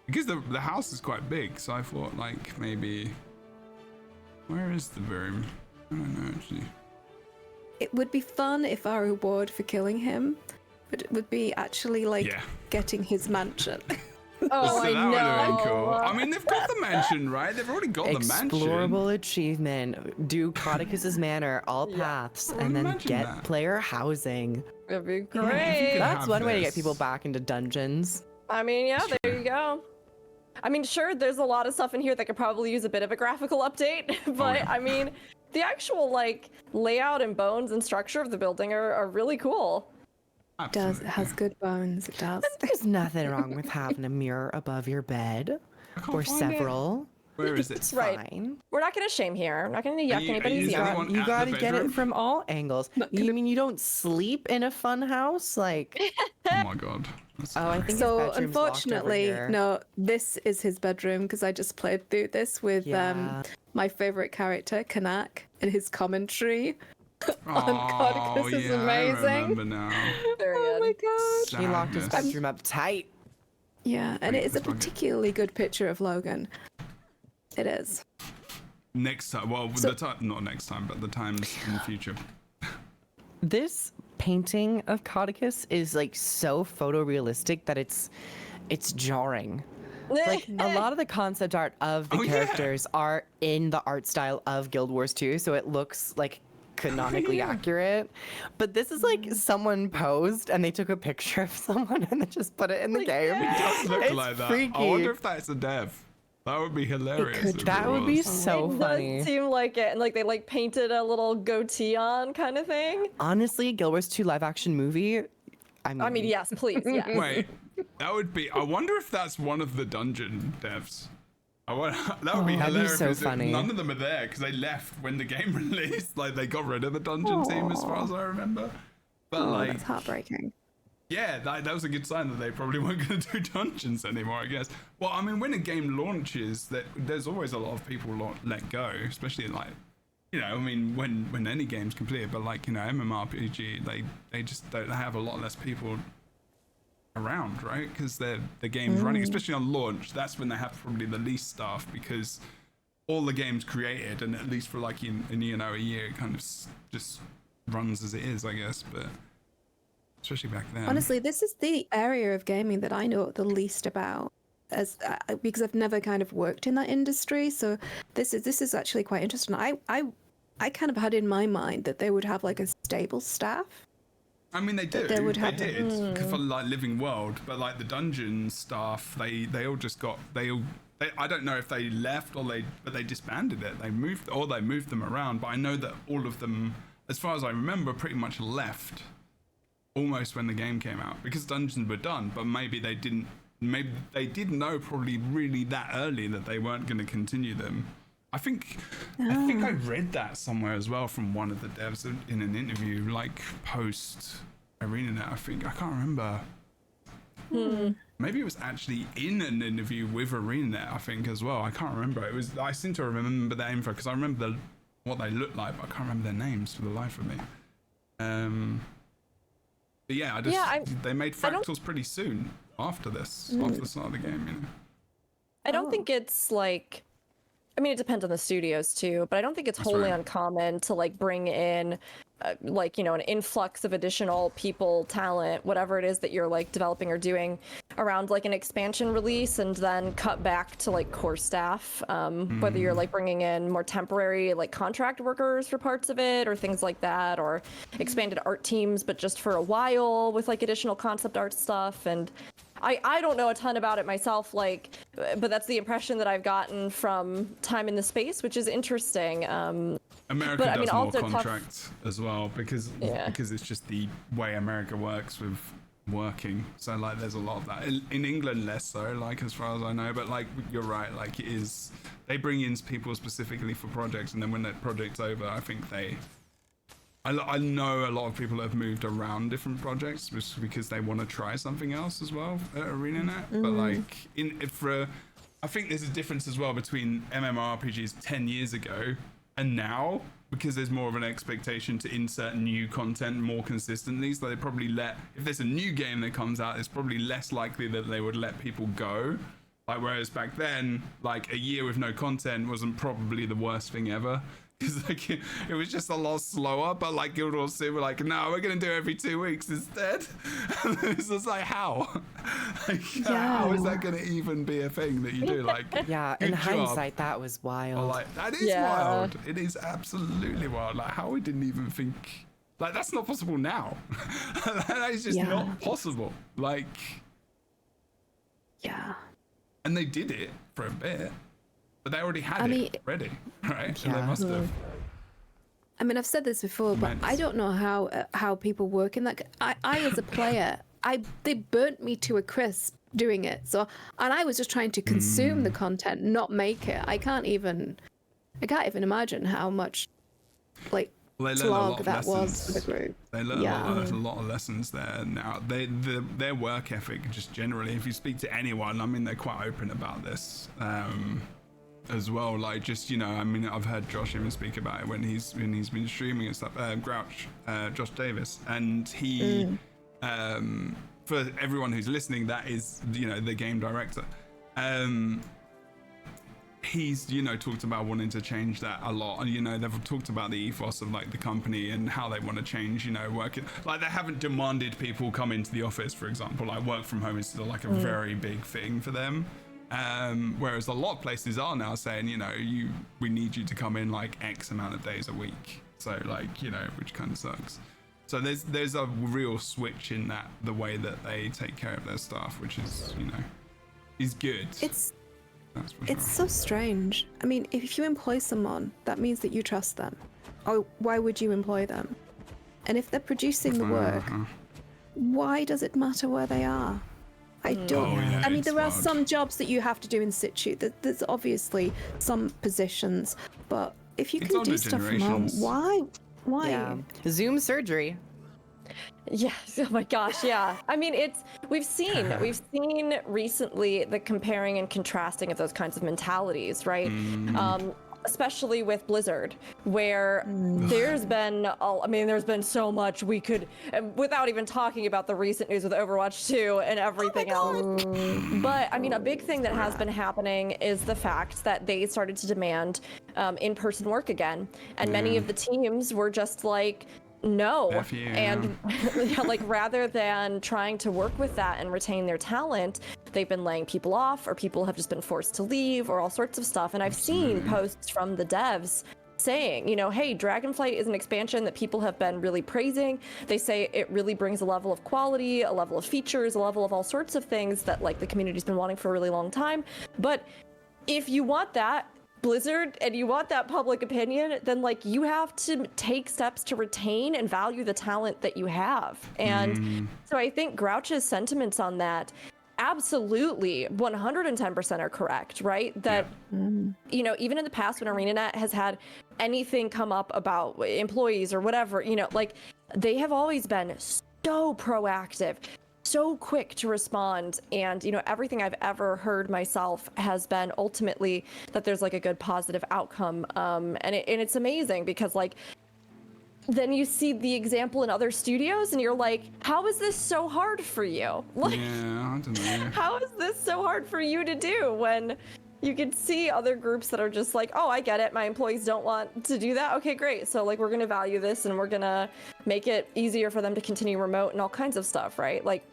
because the house is quite big, so I thought like maybe where is the room? I don't know actually. it would be fun if our reward for killing him, but it would be actually like getting his mansion. Oh, I that would have been cool. know. I mean, they've got the mansion, right? They've already got the mansion. Explorable achievement. Do Caudecus's Manor, all paths, and then imagine get that. player housing. That'd be if you great. could That's have one way to get this. people back into dungeons. I mean, yeah, there you go. I mean, sure, there's a lot of stuff in here that could probably use a bit of a graphical update, but yeah. I mean, the actual like layout and bones and structure of the building are really cool. It has good bones. It does. There's nothing wrong with having a mirror above your bed, or find several. Where is it? That's right. Fine. We're not gonna shame here. We're not gonna yuck you- are anybody's you yum. anyone You at gotta the get it bedroom? from all angles. You mean you don't sleep in a fun house? Like, Oh my god. That's oh, I think So his bedroom's locked over unfortunately, here. no, this is his bedroom because I just played through this with Yeah. my favorite character, Kanak, and his commentary on Oh, Caudecus is yeah, I amazing. remember now. Very Oh good. my god. He locked his Sadness. bedroom up tight. Yeah, and it is a Let's bug it. particularly good picture of Logan. It is. Next time, well, So- the time, not next time, but the times in the future. This painting of Caudecus is like so photorealistic that it's jarring. Like a lot of the concept art of the Oh, yeah. characters are in the art style of Guild Wars 2, so it looks like canonically accurate. But this is like someone posed and they took a picture of someone and they just put it in the game. It does look It's like that. freaky. I wonder if that's a dev. That would be hilarious. if That it would be was. so It funny. does seem like it, and like they like painted a little goatee on kind of thing. Honestly, Guild Wars 2 live action movie. I mean, yes, please, yes. Wait, that would be. I wonder if that's one of the dungeon devs. That would be Oh, that'd be hilarious. so if funny. None of them are there because they left when the game released. Like they got rid of the dungeon team, as far as I remember. But Oh, like, that's heartbreaking. yeah, that was a good sign that they probably weren't going to do dungeons anymore, I guess. Well, I mean, when a game launches, there's always a lot of people let go, especially like, you know, I mean, when any game's completed, but like, you know, MMORPG, they just don't have a lot less people around, right? Because the game's running, especially on launch. That's when they have probably the least staff because all the game's created, and at least for like in you know a year, it kind of just runs as it is, I guess. But especially back then. Honestly, this is the area of gaming that I know the least about, as because I've never kind of worked in that industry. So this is actually quite interesting. I kind of had in my mind that they would have like a stable staff. I mean, they do. They would They have- did for like Living World, but like the dungeon staff, they all just got I don't know if they left but they disbanded it. They moved them around. But I know that all of them, as far as I remember, pretty much left almost when the game came out because dungeons were done. But maybe they didn't. Maybe they did know probably really that early that they weren't going to continue them. I think I read that somewhere as well from one of the devs in an interview, like post ArenaNet. I can't remember. Maybe it was actually in an interview with ArenaNet. I think as well. I can't remember. I seem to remember that info because I remember what they looked like, but I can't remember their names for the life of me. But yeah, they made fractals pretty soon after this, after the start of the game. You know. I don't think it's like, I mean, it depends on the studios too, but I don't think it's wholly uncommon to like bring in like, you know, an influx of additional people, talent, whatever it is that you're like developing or doing around like an expansion release and then cut back to like core staff, whether you're like bringing in more temporary like contract workers for parts of it or things like that, or expanded art teams, but just for a while with like additional concept art stuff. And I don't know a ton about it myself, like, but that's the impression that I've gotten from time in the space, which is interesting. America but, I does mean, more also contracts as well because it's just the way America works with working. So like, there's a lot of that. In England, less so, like as far as I know. But like, you're right. Like, it is. They bring in people specifically for projects, and then when that project's over, I think they. I know a lot of people have moved around different projects just because they want to try something else as well at ArenaNet. But like, I think there's a difference as well between MMORPGs 10 years ago and now, because there's more of an expectation to insert new content more consistently. So they probably if there's a new game that comes out, it's probably less likely that they would let people go. Like, whereas back then, like a year with no content wasn't probably the worst thing ever. Because like it was just a lot slower, but like Guild Wars 2 were like, no, we're gonna do it every 2 weeks instead. And it's just like, how? Like, how is that gonna even be a thing that you do? Like, yeah, in hindsight, that was wild. Or like, that is wild. It is absolutely wild. Like, how we didn't even think, like, that's not possible now. That is just not possible. Like, and they did it for a bit. But they already had it ready, right? So they must have. I mean, I've said this before, but I don't know how people work in that. I as a player, they burnt me to a crisp doing it. So, and I was just trying to consume the content, not make it. I can't even imagine how much like slog that was for the group. They learn a lot of lessons there. Now, their work ethic, just generally, if you speak to anyone, I mean, they're quite open about this as well. Like, just, you know, I mean, I've heard Josh even speak about it when he's been streaming and stuff. Josh Davis, and he, for everyone who's listening, that is, you know, the game director. He's, you know, talked about wanting to change that a lot, and, you know, they've talked about the ethos of like the company and how they want to change, you know, working. Like, they haven't demanded people come into the office, for example. Like, work from home is still like a very big thing for them. Whereas a lot of places are now saying, you know, we need you to come in like X amount of days a week. So, like, you know, which kind of sucks. So there's a real switch in that, the way that they take care of their staff, which is, you know, is good. It's so strange. I mean, if you employ someone, that means that you trust them. Or why would you employ them? And if they're producing the work, why does it matter where they are? I don't. I mean, there are some jobs that you have to do in situ. There's obviously some positions, but if you can do stuff from home, why? Yeah. Zoom surgery. Yes. Oh my gosh. Yeah. I mean, we've seen recently the comparing and contrasting of those kinds of mentalities, right? Especially with Blizzard, where there's been so much we could, without even talking about the recent news with Overwatch 2 and everything else. But I mean, a big thing that has been happening is the fact that they started to demand in-person work again, and many of the teams were just like, no. And like, rather than trying to work with that and retain their talent, they've been laying people off, or people have just been forced to leave, or all sorts of stuff. And I've seen posts from the devs saying, you know, hey, Dragonflight is an expansion that people have been really praising. They say it really brings a level of quality, a level of features, a level of all sorts of things that like the community's been wanting for a really long time. But if you want that, Blizzard, and you want that public opinion, then like you have to take steps to retain and value the talent that you have. And so I think Grouch's sentiments on that absolutely 110% are correct, right? That, you know, even in the past when ArenaNet has had anything come up about employees or whatever, you know, like they have always been so proactive, so quick to respond, and you know, everything I've ever heard myself has been ultimately that there's like a good positive outcome, and it's amazing because like then you see the example in other studios and you're like, how is this so hard for you? Like, I don't know. How is this so hard for you to do when you can see other groups that are just like, oh, I get it, my employees don't want to do that. Okay, great. So like, we're gonna value this and we're gonna make it easier for them to continue remote and all kinds of stuff, right? Like,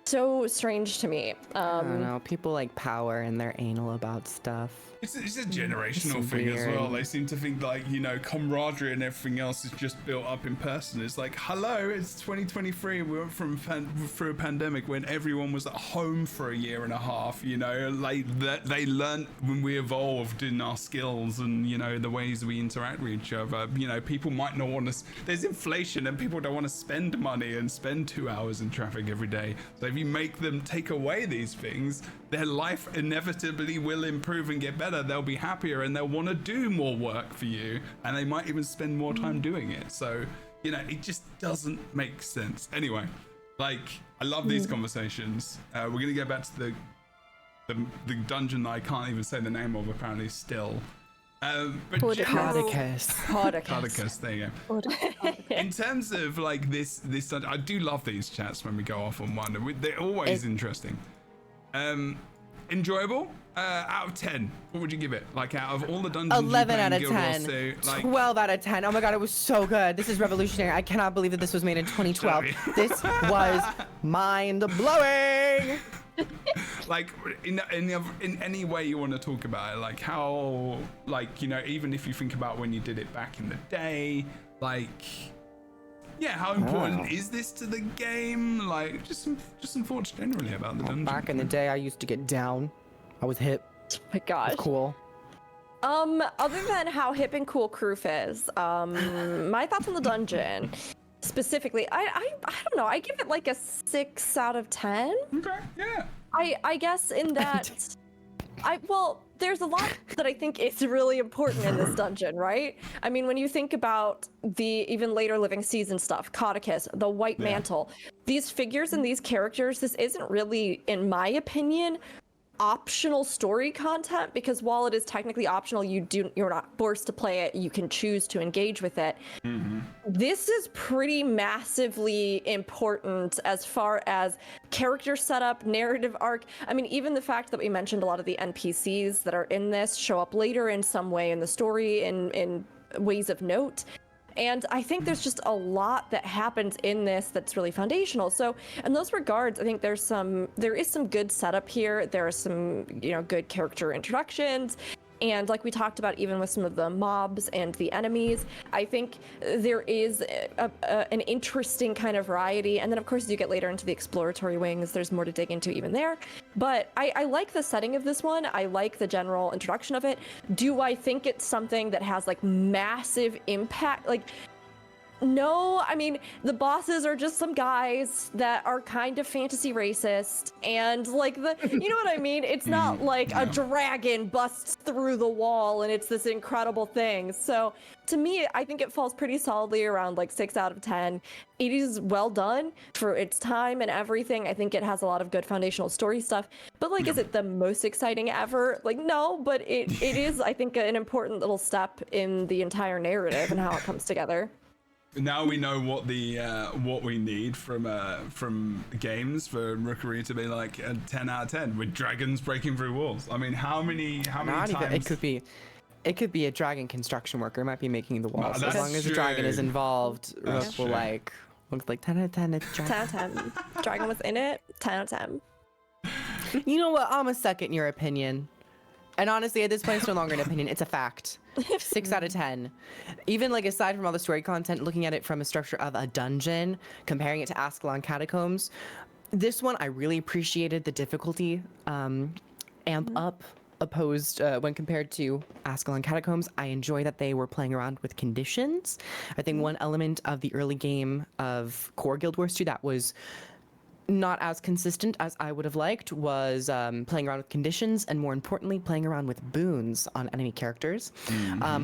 so strange to me. I don't know, people like power and they're anal about stuff. It's a generational thing as well. They seem to think like, you know, camaraderie and everything else is just built up in person. It's like, hello, it's 2023. We went through a pandemic when everyone was at home for a year and a half. You know, like they learned when we evolved in our skills and, you know, the ways we interact with each other. You know, people might not want to. There's inflation and people don't want to spend money and spend 2 hours in traffic every day. So if you make them take away these things, their life inevitably will improve and get better. They'll be happier and they'll want to do more work for you, and they might even spend more time doing it. So, you know, it just doesn't make sense. Anyway, like, I love these conversations. We're gonna go back to the dungeon that I can't even say the name of apparently still. But Caudecus. Caudecus, there you go. In terms of like this dungeon, I do love these chats when we go off on one. They're always interesting. Enjoyable. Out of 10, what would you give it? Like, out of all the dungeons 11 out of Guild Wars 10. 2, like... 12 out of 10. Oh my god, it was so good. This is revolutionary. I cannot believe that this was made in 2012. This was mind-blowing. Like, in any way you want to talk about it, like how, like, you know, even if you think about when you did it back in the day, like, yeah, how important is this to the game? Like, just some thoughts generally about the dungeon. Back in the day, I used to get down. I was hip. Oh my gosh. Cool. Other than how hip and cool Kroof is, my thoughts on the dungeon specifically, I don't know. I give it like a 6 out of 10. Okay, yeah. I guess in that, there's a lot that I think is really important in this dungeon, right? I mean, when you think about the even later Living Season stuff, Caudecus, the White Mantle, these figures and these characters, this isn't really, in my opinion, optional story content, because while it is technically optional, you're not forced to play it, you can choose to engage with it. This is pretty massively important as far as character setup, narrative arc. I mean, even the fact that we mentioned a lot of the NPCs that are in this show up later in some way in the story in ways of note. And I think there's just a lot that happens in this that's really foundational. So in those regards, I think there is some good setup here. There are some, good character introductions. And like we talked about, even with some of the mobs and the enemies, I think there is an interesting kind of variety. And then, of course, as you get later into the exploratory wings, there's more to dig into even there. But I like the setting of this one. I like the general introduction of it. Do I think it's something that has, like, massive impact? Like, no, I mean, the bosses are just some guys that are kind of fantasy racist, and like you know what I mean? It's not like a dragon busts through the wall and it's this incredible thing. So to me, I think it falls pretty solidly around like 6 out of 10. It is well done for its time and everything. I think it has a lot of good foundational story stuff, but like, is it the most exciting ever? Like, no, but it is, I think, an important little step in the entire narrative and how it comes together. Now we know what we need from games for Rookery to be like a 10 out of 10 with dragons breaking through walls. I mean, how many times? It could be a dragon construction worker might be making the walls. As long as the dragon is involved, Rook will look like 10 out of 10. It's 10 out of 10. Dragon was in it. 10 out of 10. You know what? I'm a second your opinion. And honestly, at this point, it's no longer an opinion. It's a fact. 6 out of 10. Even like aside from all the story content, looking at it from a structure of a dungeon, comparing it to Ascalon Catacombs, this one I really appreciated the difficulty amp up opposed when compared to Ascalon Catacombs. I enjoy that they were playing around with conditions. I think one element of the early game of Core Guild Wars 2 that was not as consistent as I would have liked was playing around with conditions, and more importantly, playing around with boons on enemy characters.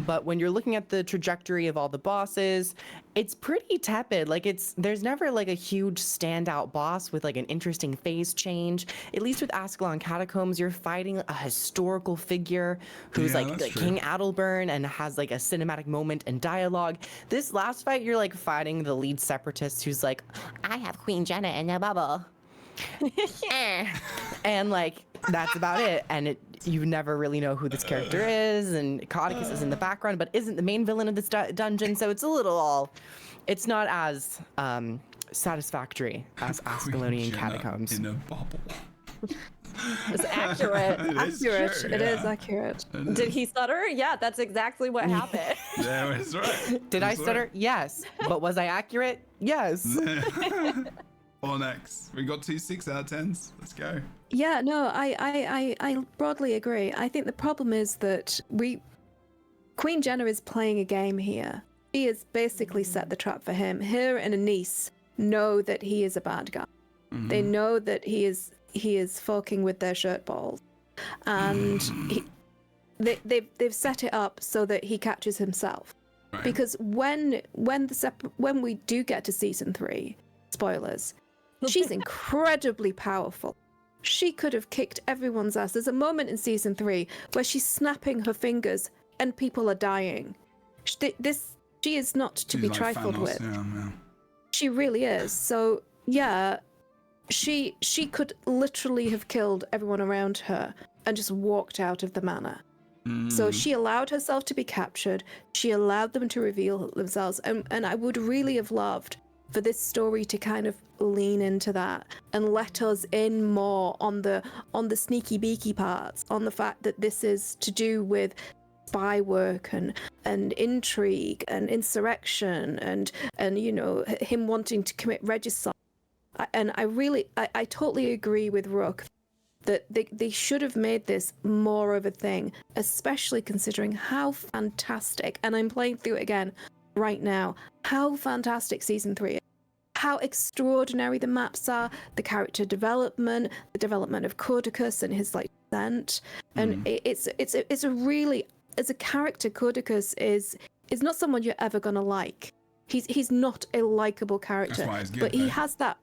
But when you're looking at the trajectory of all the bosses, it's pretty tepid. Like there's never like a huge standout boss with like an interesting phase change. At least with Ascalon Catacombs, you're fighting a historical figure who's like King Adelburn and has like a cinematic moment and dialogue. This last fight, you're like fighting the lead separatist who's like, I have Queen Jenna in a bubble. And like that's about it, and you never really know who this character is, and Caudecus is in the background but isn't the main villain of this dungeon, so it's a little it's not as satisfactory as Ascalonian Catacombs. In a bubble. It's accurate. It is accurate. Did he stutter? Yeah, that's exactly what happened. Yeah, that's right. Did I stutter? Yes. But was I accurate? Yes. On X. We got 2 6 out of 10s. Let's go. Yeah, no, I broadly agree. I think the problem is that Queen Jenna is playing a game here. She has basically set the trap for him. Her and Anise know that he is a bad guy. They know that he is fucking with their shirt balls, and they've set it up so that he catches himself. Right. Because when we do get to season 3, spoilers. She's incredibly powerful. She could have kicked everyone's ass. There's a moment in season 3 where she's snapping her fingers and people are dying. She is not to be trifled with. Yeah. She really is. So yeah, she could literally have killed everyone around her and just walked out of the manor. So she allowed herself to be captured. She allowed them to reveal themselves, and I would really have loved for this story to kind of lean into that and let us in more on the sneaky beaky parts, on the fact that this is to do with spy work and intrigue and insurrection and him wanting to commit regicide. And I totally agree with Rook that they should have made this more of a thing, especially considering how fantastic, and I'm playing through it again right now, how fantastic season 3 is. how extraordinary the maps are, the character development, the development of Caudecus and his like descent, and it's a really, as a character, Caudecus is not someone you're ever gonna like. He's not a likable character. That's why he's good, but he though. has that.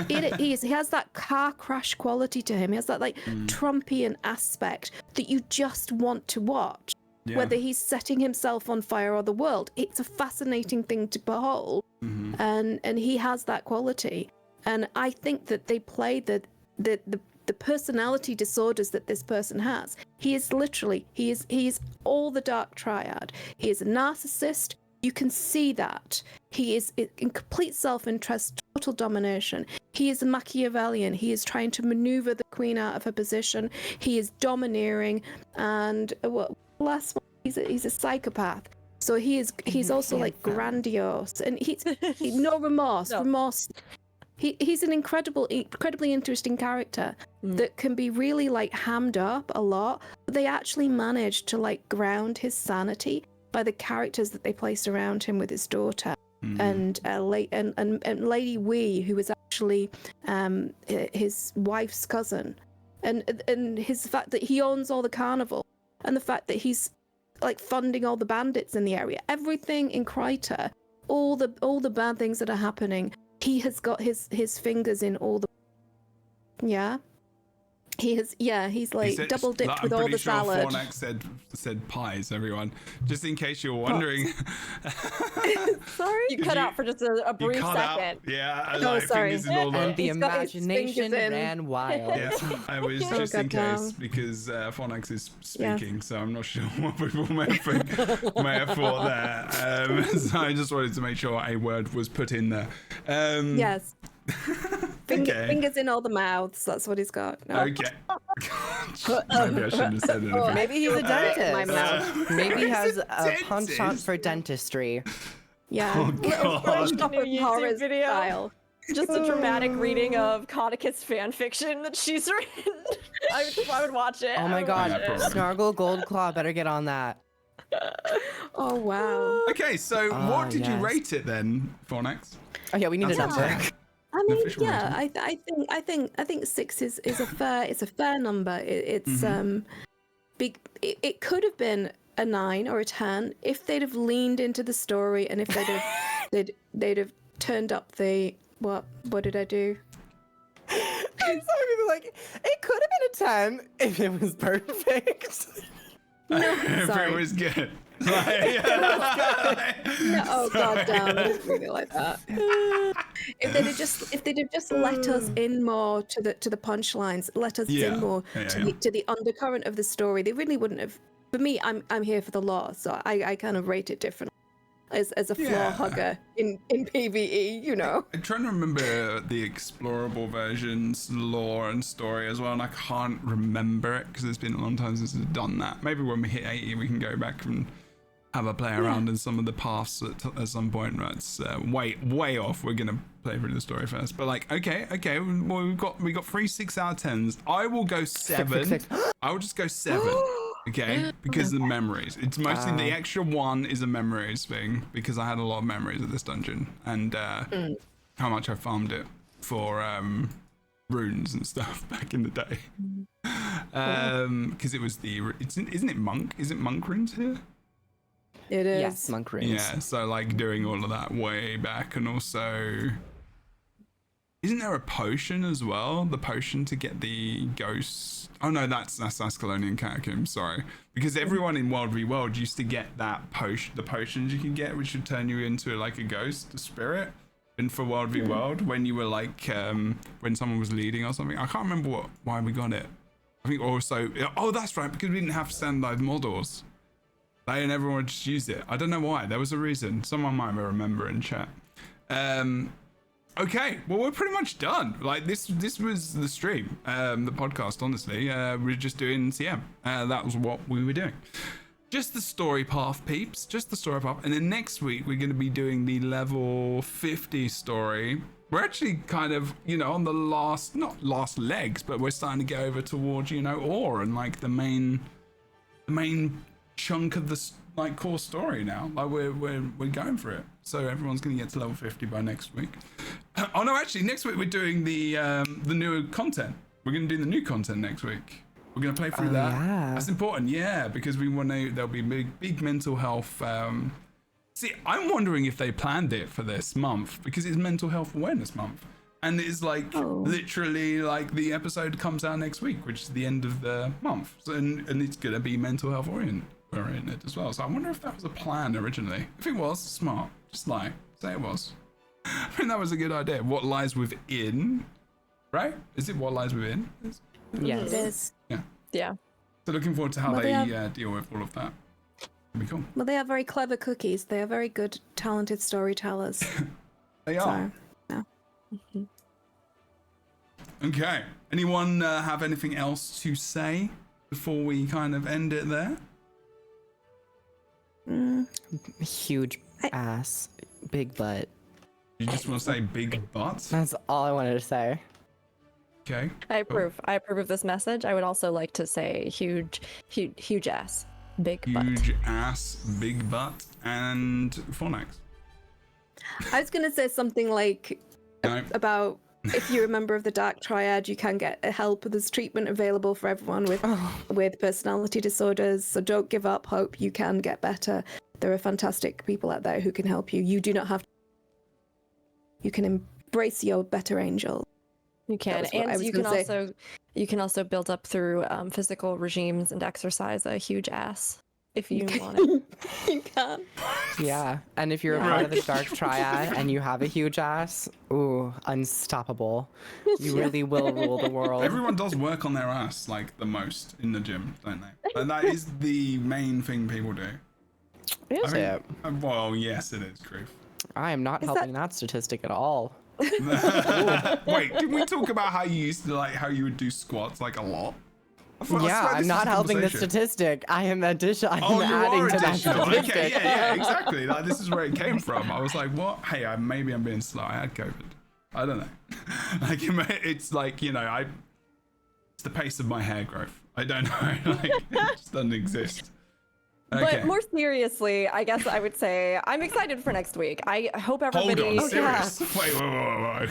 He has that car crash quality to him. He has that like Trumpian aspect that you just want to watch. Yeah. Whether he's setting himself on fire or the world, it's a fascinating thing to behold. And he has that quality. And I think that they play the personality disorders that this person has. He is all the dark triad. He is a narcissist. You can see that. He is in complete self-interest, total domination. He is a Machiavellian. He is trying to maneuver the queen out of her position. He is domineering, and last one, he's a psychopath. So he's also like grandiose, and he's no remorse. No. Remorse. He's an incredibly interesting character that can be really like hammed up a lot, but they actually managed to like ground his sanity by the characters that they placed around him with his daughter and Lady Wee, who was actually his wife's cousin, and his fact that he owns all the carnival, and the fact that he's like funding all the bandits in the area, everything in Kryta, all the bad things that are happening, he has got his fingers in all the. He's like double dipped with all the salad. I'm pretty sure Fornax said pies, everyone. Just in case you're wondering. Sorry? You cut out for just a brief second. Yeah. Sorry. And the imagination ran wild. Yeah, I was just in case, because Fornax is speaking, so I'm not sure what people may have thought there. So I just wanted to make sure a word was put in there. Yes. Okay. Fingers in all the mouths. That's what he's got. No. Okay. Maybe I shouldn't have said anything. Maybe he's a dentist. Maybe he has a penchant for dentistry. Yeah. Oh, God. New YouTube video. Just a dramatic reading of Caudecus fan fiction that she's written. I would watch it. Oh my God. Snargle Goldclaw better get on that. Oh wow. Okay, so what did you rate it then, Fornax? Oh yeah, we need a number. I mean, yeah, I think 6 is a fair number. It's big. It could have been a 9 or a 10 if they'd have leaned into the story, and if they'd have turned up the what did I do? I'm sorry, like it could have been a 10 if it was perfect. No, if sorry. it was good. No, oh god damn, I didn't really like that. If they'd have just let us in more to the punchlines, let us in more to the undercurrent of the story, they really wouldn't have. For me, I'm here for the lore, so I kind of rate it differently as a floor hugger in PvE, you know. I'm trying to remember the explorable versions, lore and story as well, and I can't remember it because it's been a long time since I've done that. Maybe when we hit 80 we can go back and have a play around in some of the paths at some point. That's way off. We're gonna play through the story first, but like okay, well, we got 3 6 out of 10s. I will go 7. 6. I will just go 7. Okay, because of the memories. It's mostly the extra 1 is a memories thing, because I had a lot of memories of this dungeon, and how much I farmed it for runes and stuff back in the day. Because it was isn't it monk? Is it monk runes here? It is. Yes, monk runes. Yeah, so like doing all of that way back, and also isn't there a potion as well? The potion to get the ghost. Oh no, that's Ascalonian Catacomb. Sorry, because everyone in World v World used to get that potion, the potions you can get, which would turn you into like a ghost, a spirit. And for World v World, when you were like, when someone was leading or something, I can't remember why we got it. I think also, that's right, because we didn't have standardized models. And everyone would just use it. I don't know why. There was a reason. Someone might remember in chat. Okay, well, we're pretty much done. Like this was the stream, the podcast. Honestly, we're just doing CM. That was what we were doing. Just the story path, peeps. Just the story path. And then next week we're going to be doing the level 50 story. We're actually kind of, on the not last legs, but we're starting to get over towards, ore and like the main chunk of the like core story now. Like we're going for it. So everyone's going to get to level 50 by next week. Oh no, actually, next week we're doing the new content. We're going to do the new content next week. We're going to play through that. Yeah. That's important, yeah, because we want to. There'll be big mental health. See, I'm wondering if they planned it for this month because it's Mental Health Awareness Month, and it's like literally like the episode comes out next week, which is the end of the month, so, and it's going to be mental health oriented as well. So I wonder if that was a plan originally. If it was, smart. Just say it was. I mean, that was a good idea. What lies within, right? Is it what lies within? Yes. It is. Yeah. So looking forward to how Well, they deal with all of that. It'll be cool. Well, they are very clever cookies. They are very good, talented storytellers. They are. So, yeah. Okay. Anyone have anything else to say before we kind of end it there? Huge ass, big butt. You just want to say big butt? That's all I wanted to say. Okay. I approve. I approve of this message. I would also like to say huge ass, big butt. Huge ass, big butt, and Fornax. I was going to say something like No. about if you're a member of the Dark Triad, you can get help. There's treatment available for everyone with personality disorders. So don't give up hope. You can get better. There are fantastic people out there who can help you. You do not have to. You can embrace your better angel. You can, and you can also build up through physical regimes and exercise a huge ass if you want it. You can. Yeah, and if you're a part of the Dark Triad and you have a huge ass, ooh, unstoppable. You really will rule the world. Everyone does work on their ass like the most in the gym, don't they? And that is the main thing people do. Is it? Well, yes, it is, Grief. I am not helping that statistic at all. Wait, did we talk about how you used to how you would do squats like a lot? Yeah, I'm not helping the statistic. I am adding to that statistic. Okay, yeah, exactly. Like, this is where it came from. I was like, what? Hey, maybe I'm being slow. I had COVID. I don't know. Like, it's like, it's the pace of my hair growth. I don't know. Like, it just doesn't exist. Okay. But more seriously, I guess I would say I'm excited for next week. I hope everybody. Hold on, serious? Wait.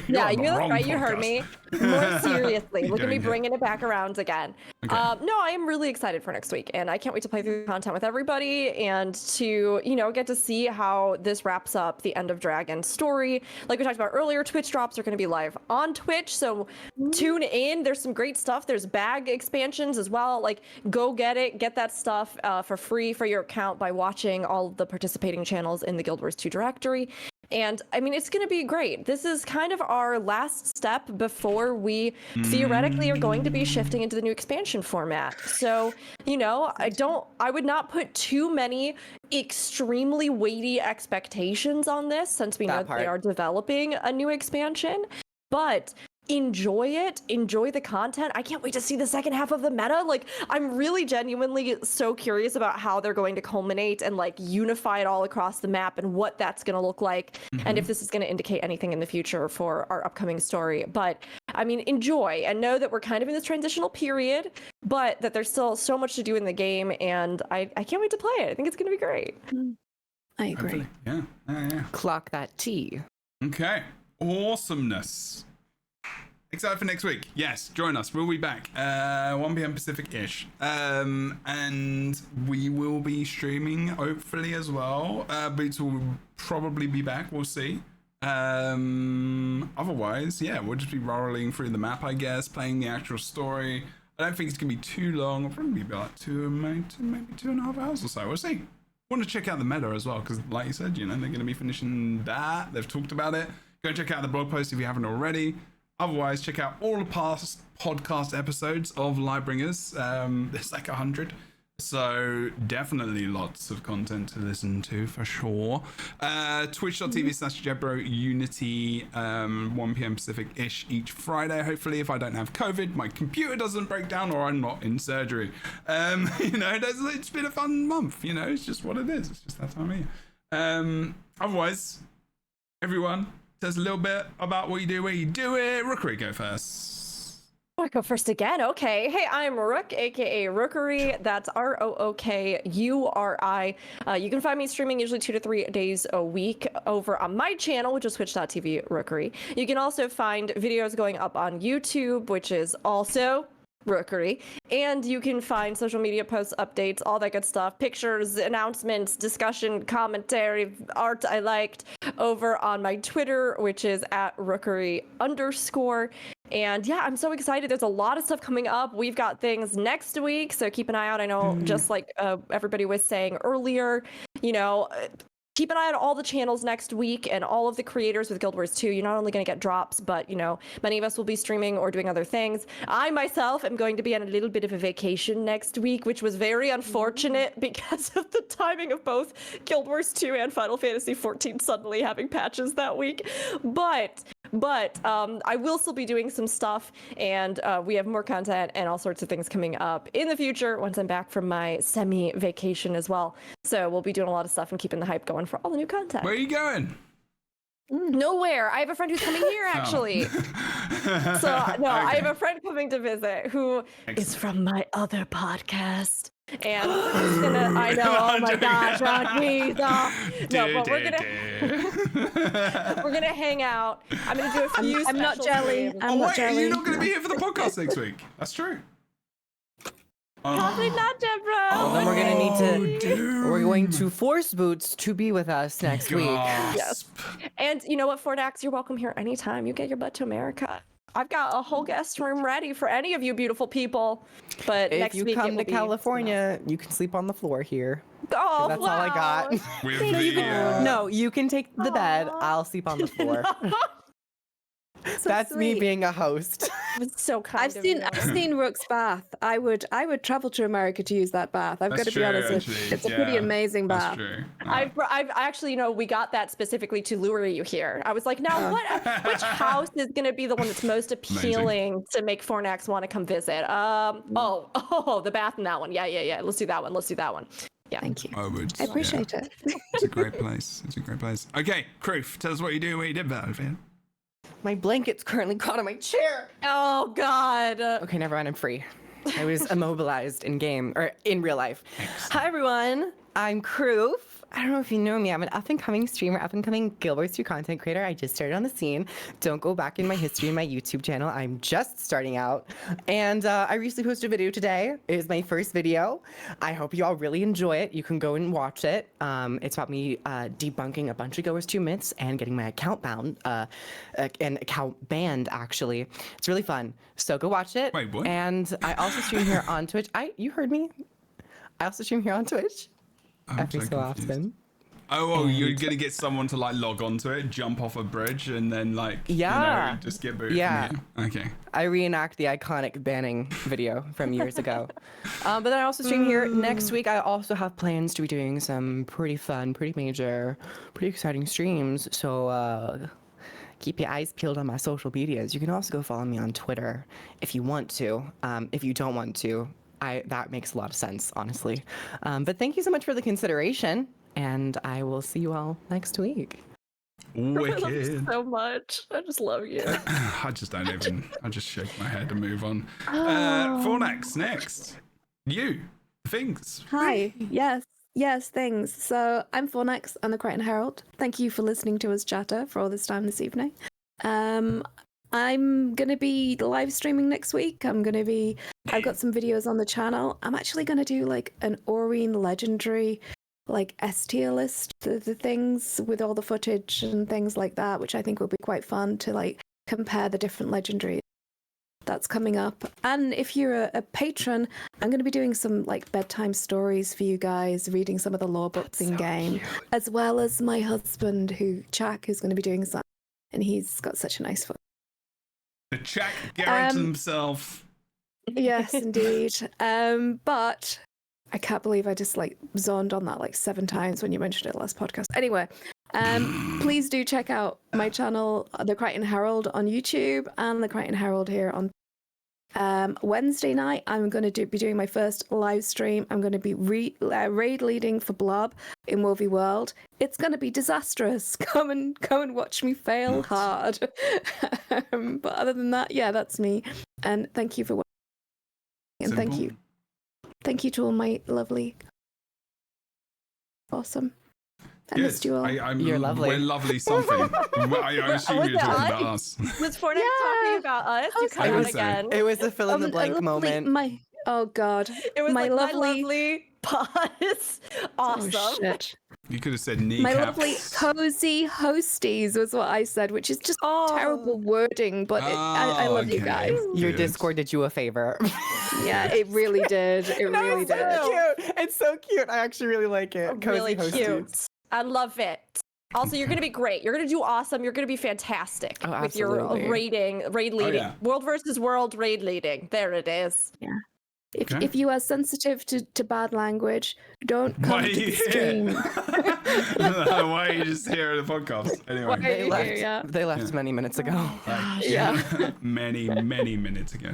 Yeah, you're right. You heard me. More seriously, look at me bringing it back around again. Okay. No, I am really excited for next week, and I can't wait to play through the content with everybody and to get to see how this wraps up the End of Dragon story. Like we talked about earlier, Twitch drops are going to be live on Twitch, so tune in. There's some great stuff. There's bag expansions as well. Like, go get that stuff for free for your account by watching all the participating channels in the Guild Wars 2 directory. And I mean, it's going to be great. This is kind of our last step before we theoretically are going to be shifting into the new expansion format. So, I would not put too many extremely weighty expectations on this since we know they are developing a new expansion. But enjoy it, enjoy the content. I can't wait to see the second half of the meta. Like, I'm really genuinely so curious about how they're going to culminate and unify it all across the map and what that's going to look like, and if this is going to indicate anything in the future for our upcoming story. But I mean, enjoy and know that we're kind of in this transitional period, but that there's still so much to do in the game, and I can't wait to play it. I think it's going to be great. I agree. Yeah. Clock that T. Okay. Awesomeness. Excited for next week. Yes, join us. We'll be back 1 p.m. Pacific-ish. And we will be streaming, hopefully, as well. Boots will probably be back. We'll see. Otherwise, yeah, we'll just be rolling through the map, I guess, playing the actual story. I don't think it's going to be too long. It'll probably be about maybe 2.5 hours or so. We'll see. Want to check out the meta as well, because like you said, they're going to be finishing that. They've talked about it. Go and check out the blog post if you haven't already. Otherwise, check out all the past podcast episodes of Lightbingers. There's 100. So definitely lots of content to listen to for sure. Twitch.tv/Jebro Unity, 1 p.m. Pacific-ish each Friday. Hopefully, if I don't have COVID, my computer doesn't break down or I'm not in surgery. It's been a fun month. It's just what it is. It's just that time of year. Otherwise, everyone, says a little bit about what you do, where you do it. Rookery, go first. I go first again. Okay. Hey, I'm Rook, aka Rookery. That's ROOKURI. You can find me streaming usually 2 to 3 days a week over on my channel, which is twitch.tv Rookery. You can also find videos going up on YouTube, which is also Rookery. And you can find social media posts, updates, all that good stuff, pictures, announcements, discussion, commentary, art I liked over on my Twitter, which is at Rookery_. And yeah, I'm so excited. There's a lot of stuff coming up. We've got things next week, so keep an eye out. I know, just like everybody was saying earlier, keep an eye on all the channels next week and all of the creators with Guild Wars 2. You're not only going to get drops, but, many of us will be streaming or doing other things. I myself am going to be on a little bit of a vacation next week, which was very unfortunate because of the timing of both Guild Wars 2 and Final Fantasy 14 suddenly having patches that week. But I will still be doing some stuff, and we have more content and all sorts of things coming up in the future once I'm back from my semi-vacation as well. So we'll be doing a lot of stuff and keeping the hype going for all the new content. Where are you going? Nowhere. I have a friend who's coming here, actually. I have a friend coming to visit who is from my other podcast. And we're just gonna, I know, oh my gosh, we're gonna hang out. I'm gonna do a few I'm not jelly. I'm not jelly. You're not gonna be here for the podcast next week. That's true. Probably not, Jebro. Well, then we're going to force Boots to be with us next week. Yes. And you know what, Fordax, you're welcome here anytime. You get your butt to America. I've got a whole guest room ready for any of you beautiful people. But if next you week come to California, you can sleep on the floor here. Oh, that's all I got. No, you can take the bed. I'll sleep on the floor. That's me being a host. It's so kind I've seen Rook's bath. I would travel to America to use that bath. I've got to be honest. It's a pretty amazing bath. True. I've actually, we got that specifically to lure you here. I was like, now which house is going to be the one that's most appealing to make Fornax want to come visit? The bath in that one. Yeah. Let's do that one. Yeah. Thank you. I appreciate it. It's a great place. Okay, Kroof, tell us what you did, Valve. My blanket's currently caught on my chair. Oh, God. Okay, never mind. I'm free. I was immobilized in game, or in real life. Hi, everyone. I'm Kroof. I don't know if you know me. I'm an up-and-coming streamer, up-and-coming Guild Wars 2 content creator. I just started on the scene. Don't go back in my history in my YouTube channel. I'm just starting out. And I recently posted a video today. It is my first video. I hope you all really enjoy it. You can go and watch it. It's about me debunking a bunch of Guild Wars 2 myths and getting my account banned, actually. It's really fun. So go watch it. Wait, what? And I also stream here on Twitch. You heard me. I also stream here on Twitch. Every so often. You're gonna get someone to log onto it, jump off a bridge, and then just get booted from you. Okay. I reenact the iconic banning video from years ago. But then I also stream here next week. I also have plans to be doing some pretty fun, pretty major, pretty exciting streams. So keep your eyes peeled on my social medias. You can also go follow me on Twitter if you want to. If you don't want to, that makes a lot of sense, honestly. But thank you so much for the consideration, and I will see you all next week. Wicked. I love you so much. I just love you. I just shake my head and move on. Fornax, next. You. Things. Hi. Yes, things. So I'm Fornax and the Crichton Herald. Thank you for listening to us chatter for all this time this evening. I'm going to be live streaming next week. I've got some videos on the channel. I'm actually going to do an Aurene Legendary S tier list, the things with all the footage and things like that, which I think will be quite fun to compare the different legendaries. That's coming up. And if you're a patron, I'm going to be doing some bedtime stories for you guys, reading some of the lore books in game, as well as my husband, Chak, who's going to be doing some, and he's got such a nice voice. The Chak Garrett himself. Yes, indeed. But I can't believe I just zoned on that 7 times when you mentioned it last podcast. Anyway, please do check out my channel, The Crichton Herald on YouTube, and The Crichton Herald here on Wednesday night. I'm going to be doing my first live stream. I'm going to be raid leading for Blob in Wolvie World. It's going to be disastrous. Come and watch me fail hard. But other than that, that's me. And thank you for watching. And thank you to all my lovely, awesome. I missed you all. You're lovely. We're lovely something. I assume you're talking about us. Was Fortnite talking about us? You cut out again. It was a fill in the blank moment. Oh God. It was my like lovely, my lovely pause. Awesome. Oh, shit. You could have said kneecaps. My lovely cozy hosties was what I said, which is just terrible wording, but I love you guys. Your Discord did you a favor. Yeah, it really did. It really did. So cute. It's so cute. I actually really like it. Really Cozy cute. hosties. I love it. Also, you're gonna be great. You're gonna do awesome. You're gonna be fantastic with your raid leading. yeah. World versus world raid leading. There it is. Yeah. If you are sensitive to bad language, don't come to the stream. Why are you just here at the podcast? Anyway. They left many minutes ago. Many minutes ago.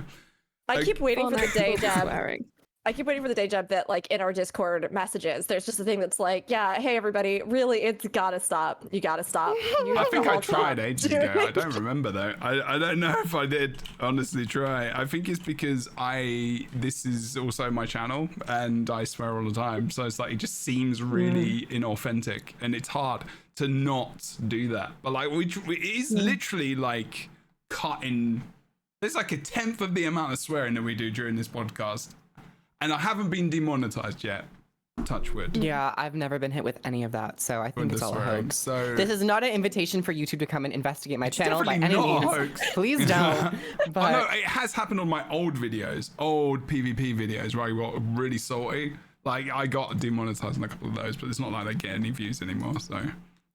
I keep waiting for the day, Deb. Swearing. I keep waiting for the day job that, like, in our Discord messages, there's just a thing that's like, yeah, hey, everybody, really, it's gotta stop. You gotta stop. I think I tried ages ago. I don't remember, though. I don't know if I did honestly try. I think it's because this is also my channel, and I swear all the time. So it's like, it just seems really inauthentic, and it's hard to not do that. But, like, it is literally, like, cutting. There's, like, 1/10 of the amount of swearing that we do during this podcast. And I haven't been demonetized yet. Touch wood. Yeah, I've never been hit with any of that, so I think it's all a hoax. So this is not an invitation for YouTube to come and investigate my channel by any not means. a hoax. Please don't. But no, it has happened on my old videos, old PvP videos, where I got really salty. Like, I got demonetized on a couple of those, but it's not like they get any views anymore. So,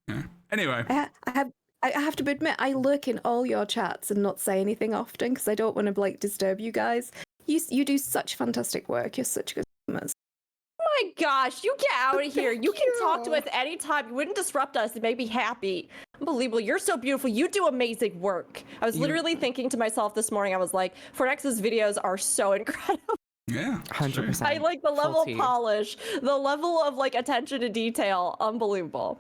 yeah. Anyway. I have to admit, I lurk in all your chats and not say anything often because I don't want to, like, disturb you guys. You do such fantastic work. You're such good customers. Oh my gosh, you get out of here. You can talk to us anytime. You wouldn't disrupt us. It made me happy. Unbelievable. You're so beautiful. You do amazing work. I was literally thinking to myself this morning, I was like, Fornex's videos are so incredible. Yeah, 100%. I like the level of polish, the level of, like, attention to detail. Unbelievable.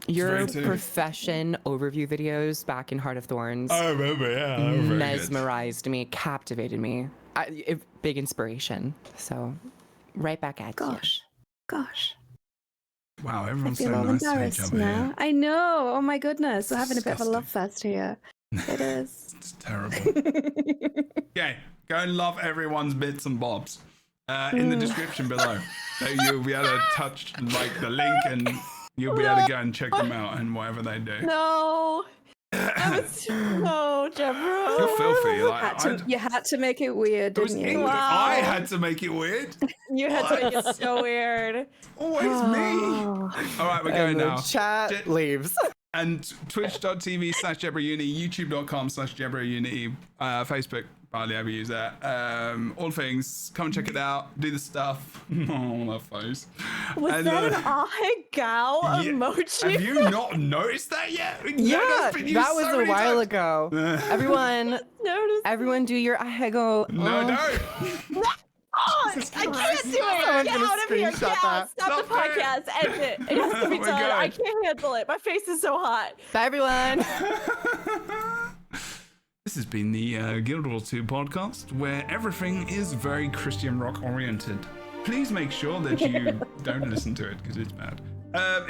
Your profession overview videos back in Heart of Thorns I remember, yeah. They were very mesmerized me, captivated me. Big inspiration. So, right back at you. Gosh. Wow, everyone's I feel so all nice to each embarrassed other now. here. I know. Oh my goodness. We're having a bit of a love fest here. It is. It's terrible. Okay, go and love everyone's bits and bobs. In the description below. So you'll be able to touch, like, the link and you'll be able to go and check them out and whatever they do. No. No, Jebro. You're filthy. Like, You had to make it weird, didn't you? Wow. I had to make it weird. You had to make it so weird. Always me. All right, we're going now. Chat leaves. And twitch.tv/JebroUni, youtube.com/JebroUni, Facebook. Hardly ever use that. All things. Come and check it out. Do the stuff. Oh, I love those. Was that an eye gow emoji? Have you not noticed that yet? Yeah, that was a while ago. Everyone do your eye go. No, don't. Oh, I can't do it. Get out of here. Get out. Stop the podcast. End it. It has to be done. I can't handle it. My face is so hot. Bye, everyone. This has been the Guild Wars 2 podcast, where everything is very Christian rock oriented. Please make sure that you don't listen to it, because it's bad.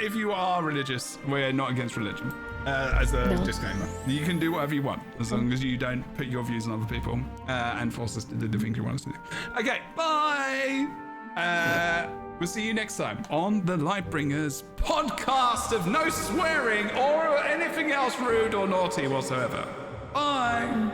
If you are religious, we're not against religion. As a disclaimer, you can do whatever you want, as long as you don't put your views on other people and force us to do the things you want us to do. Okay, bye! We'll see you next time on the Lightbingers podcast of no swearing or anything else rude or naughty whatsoever. Bye!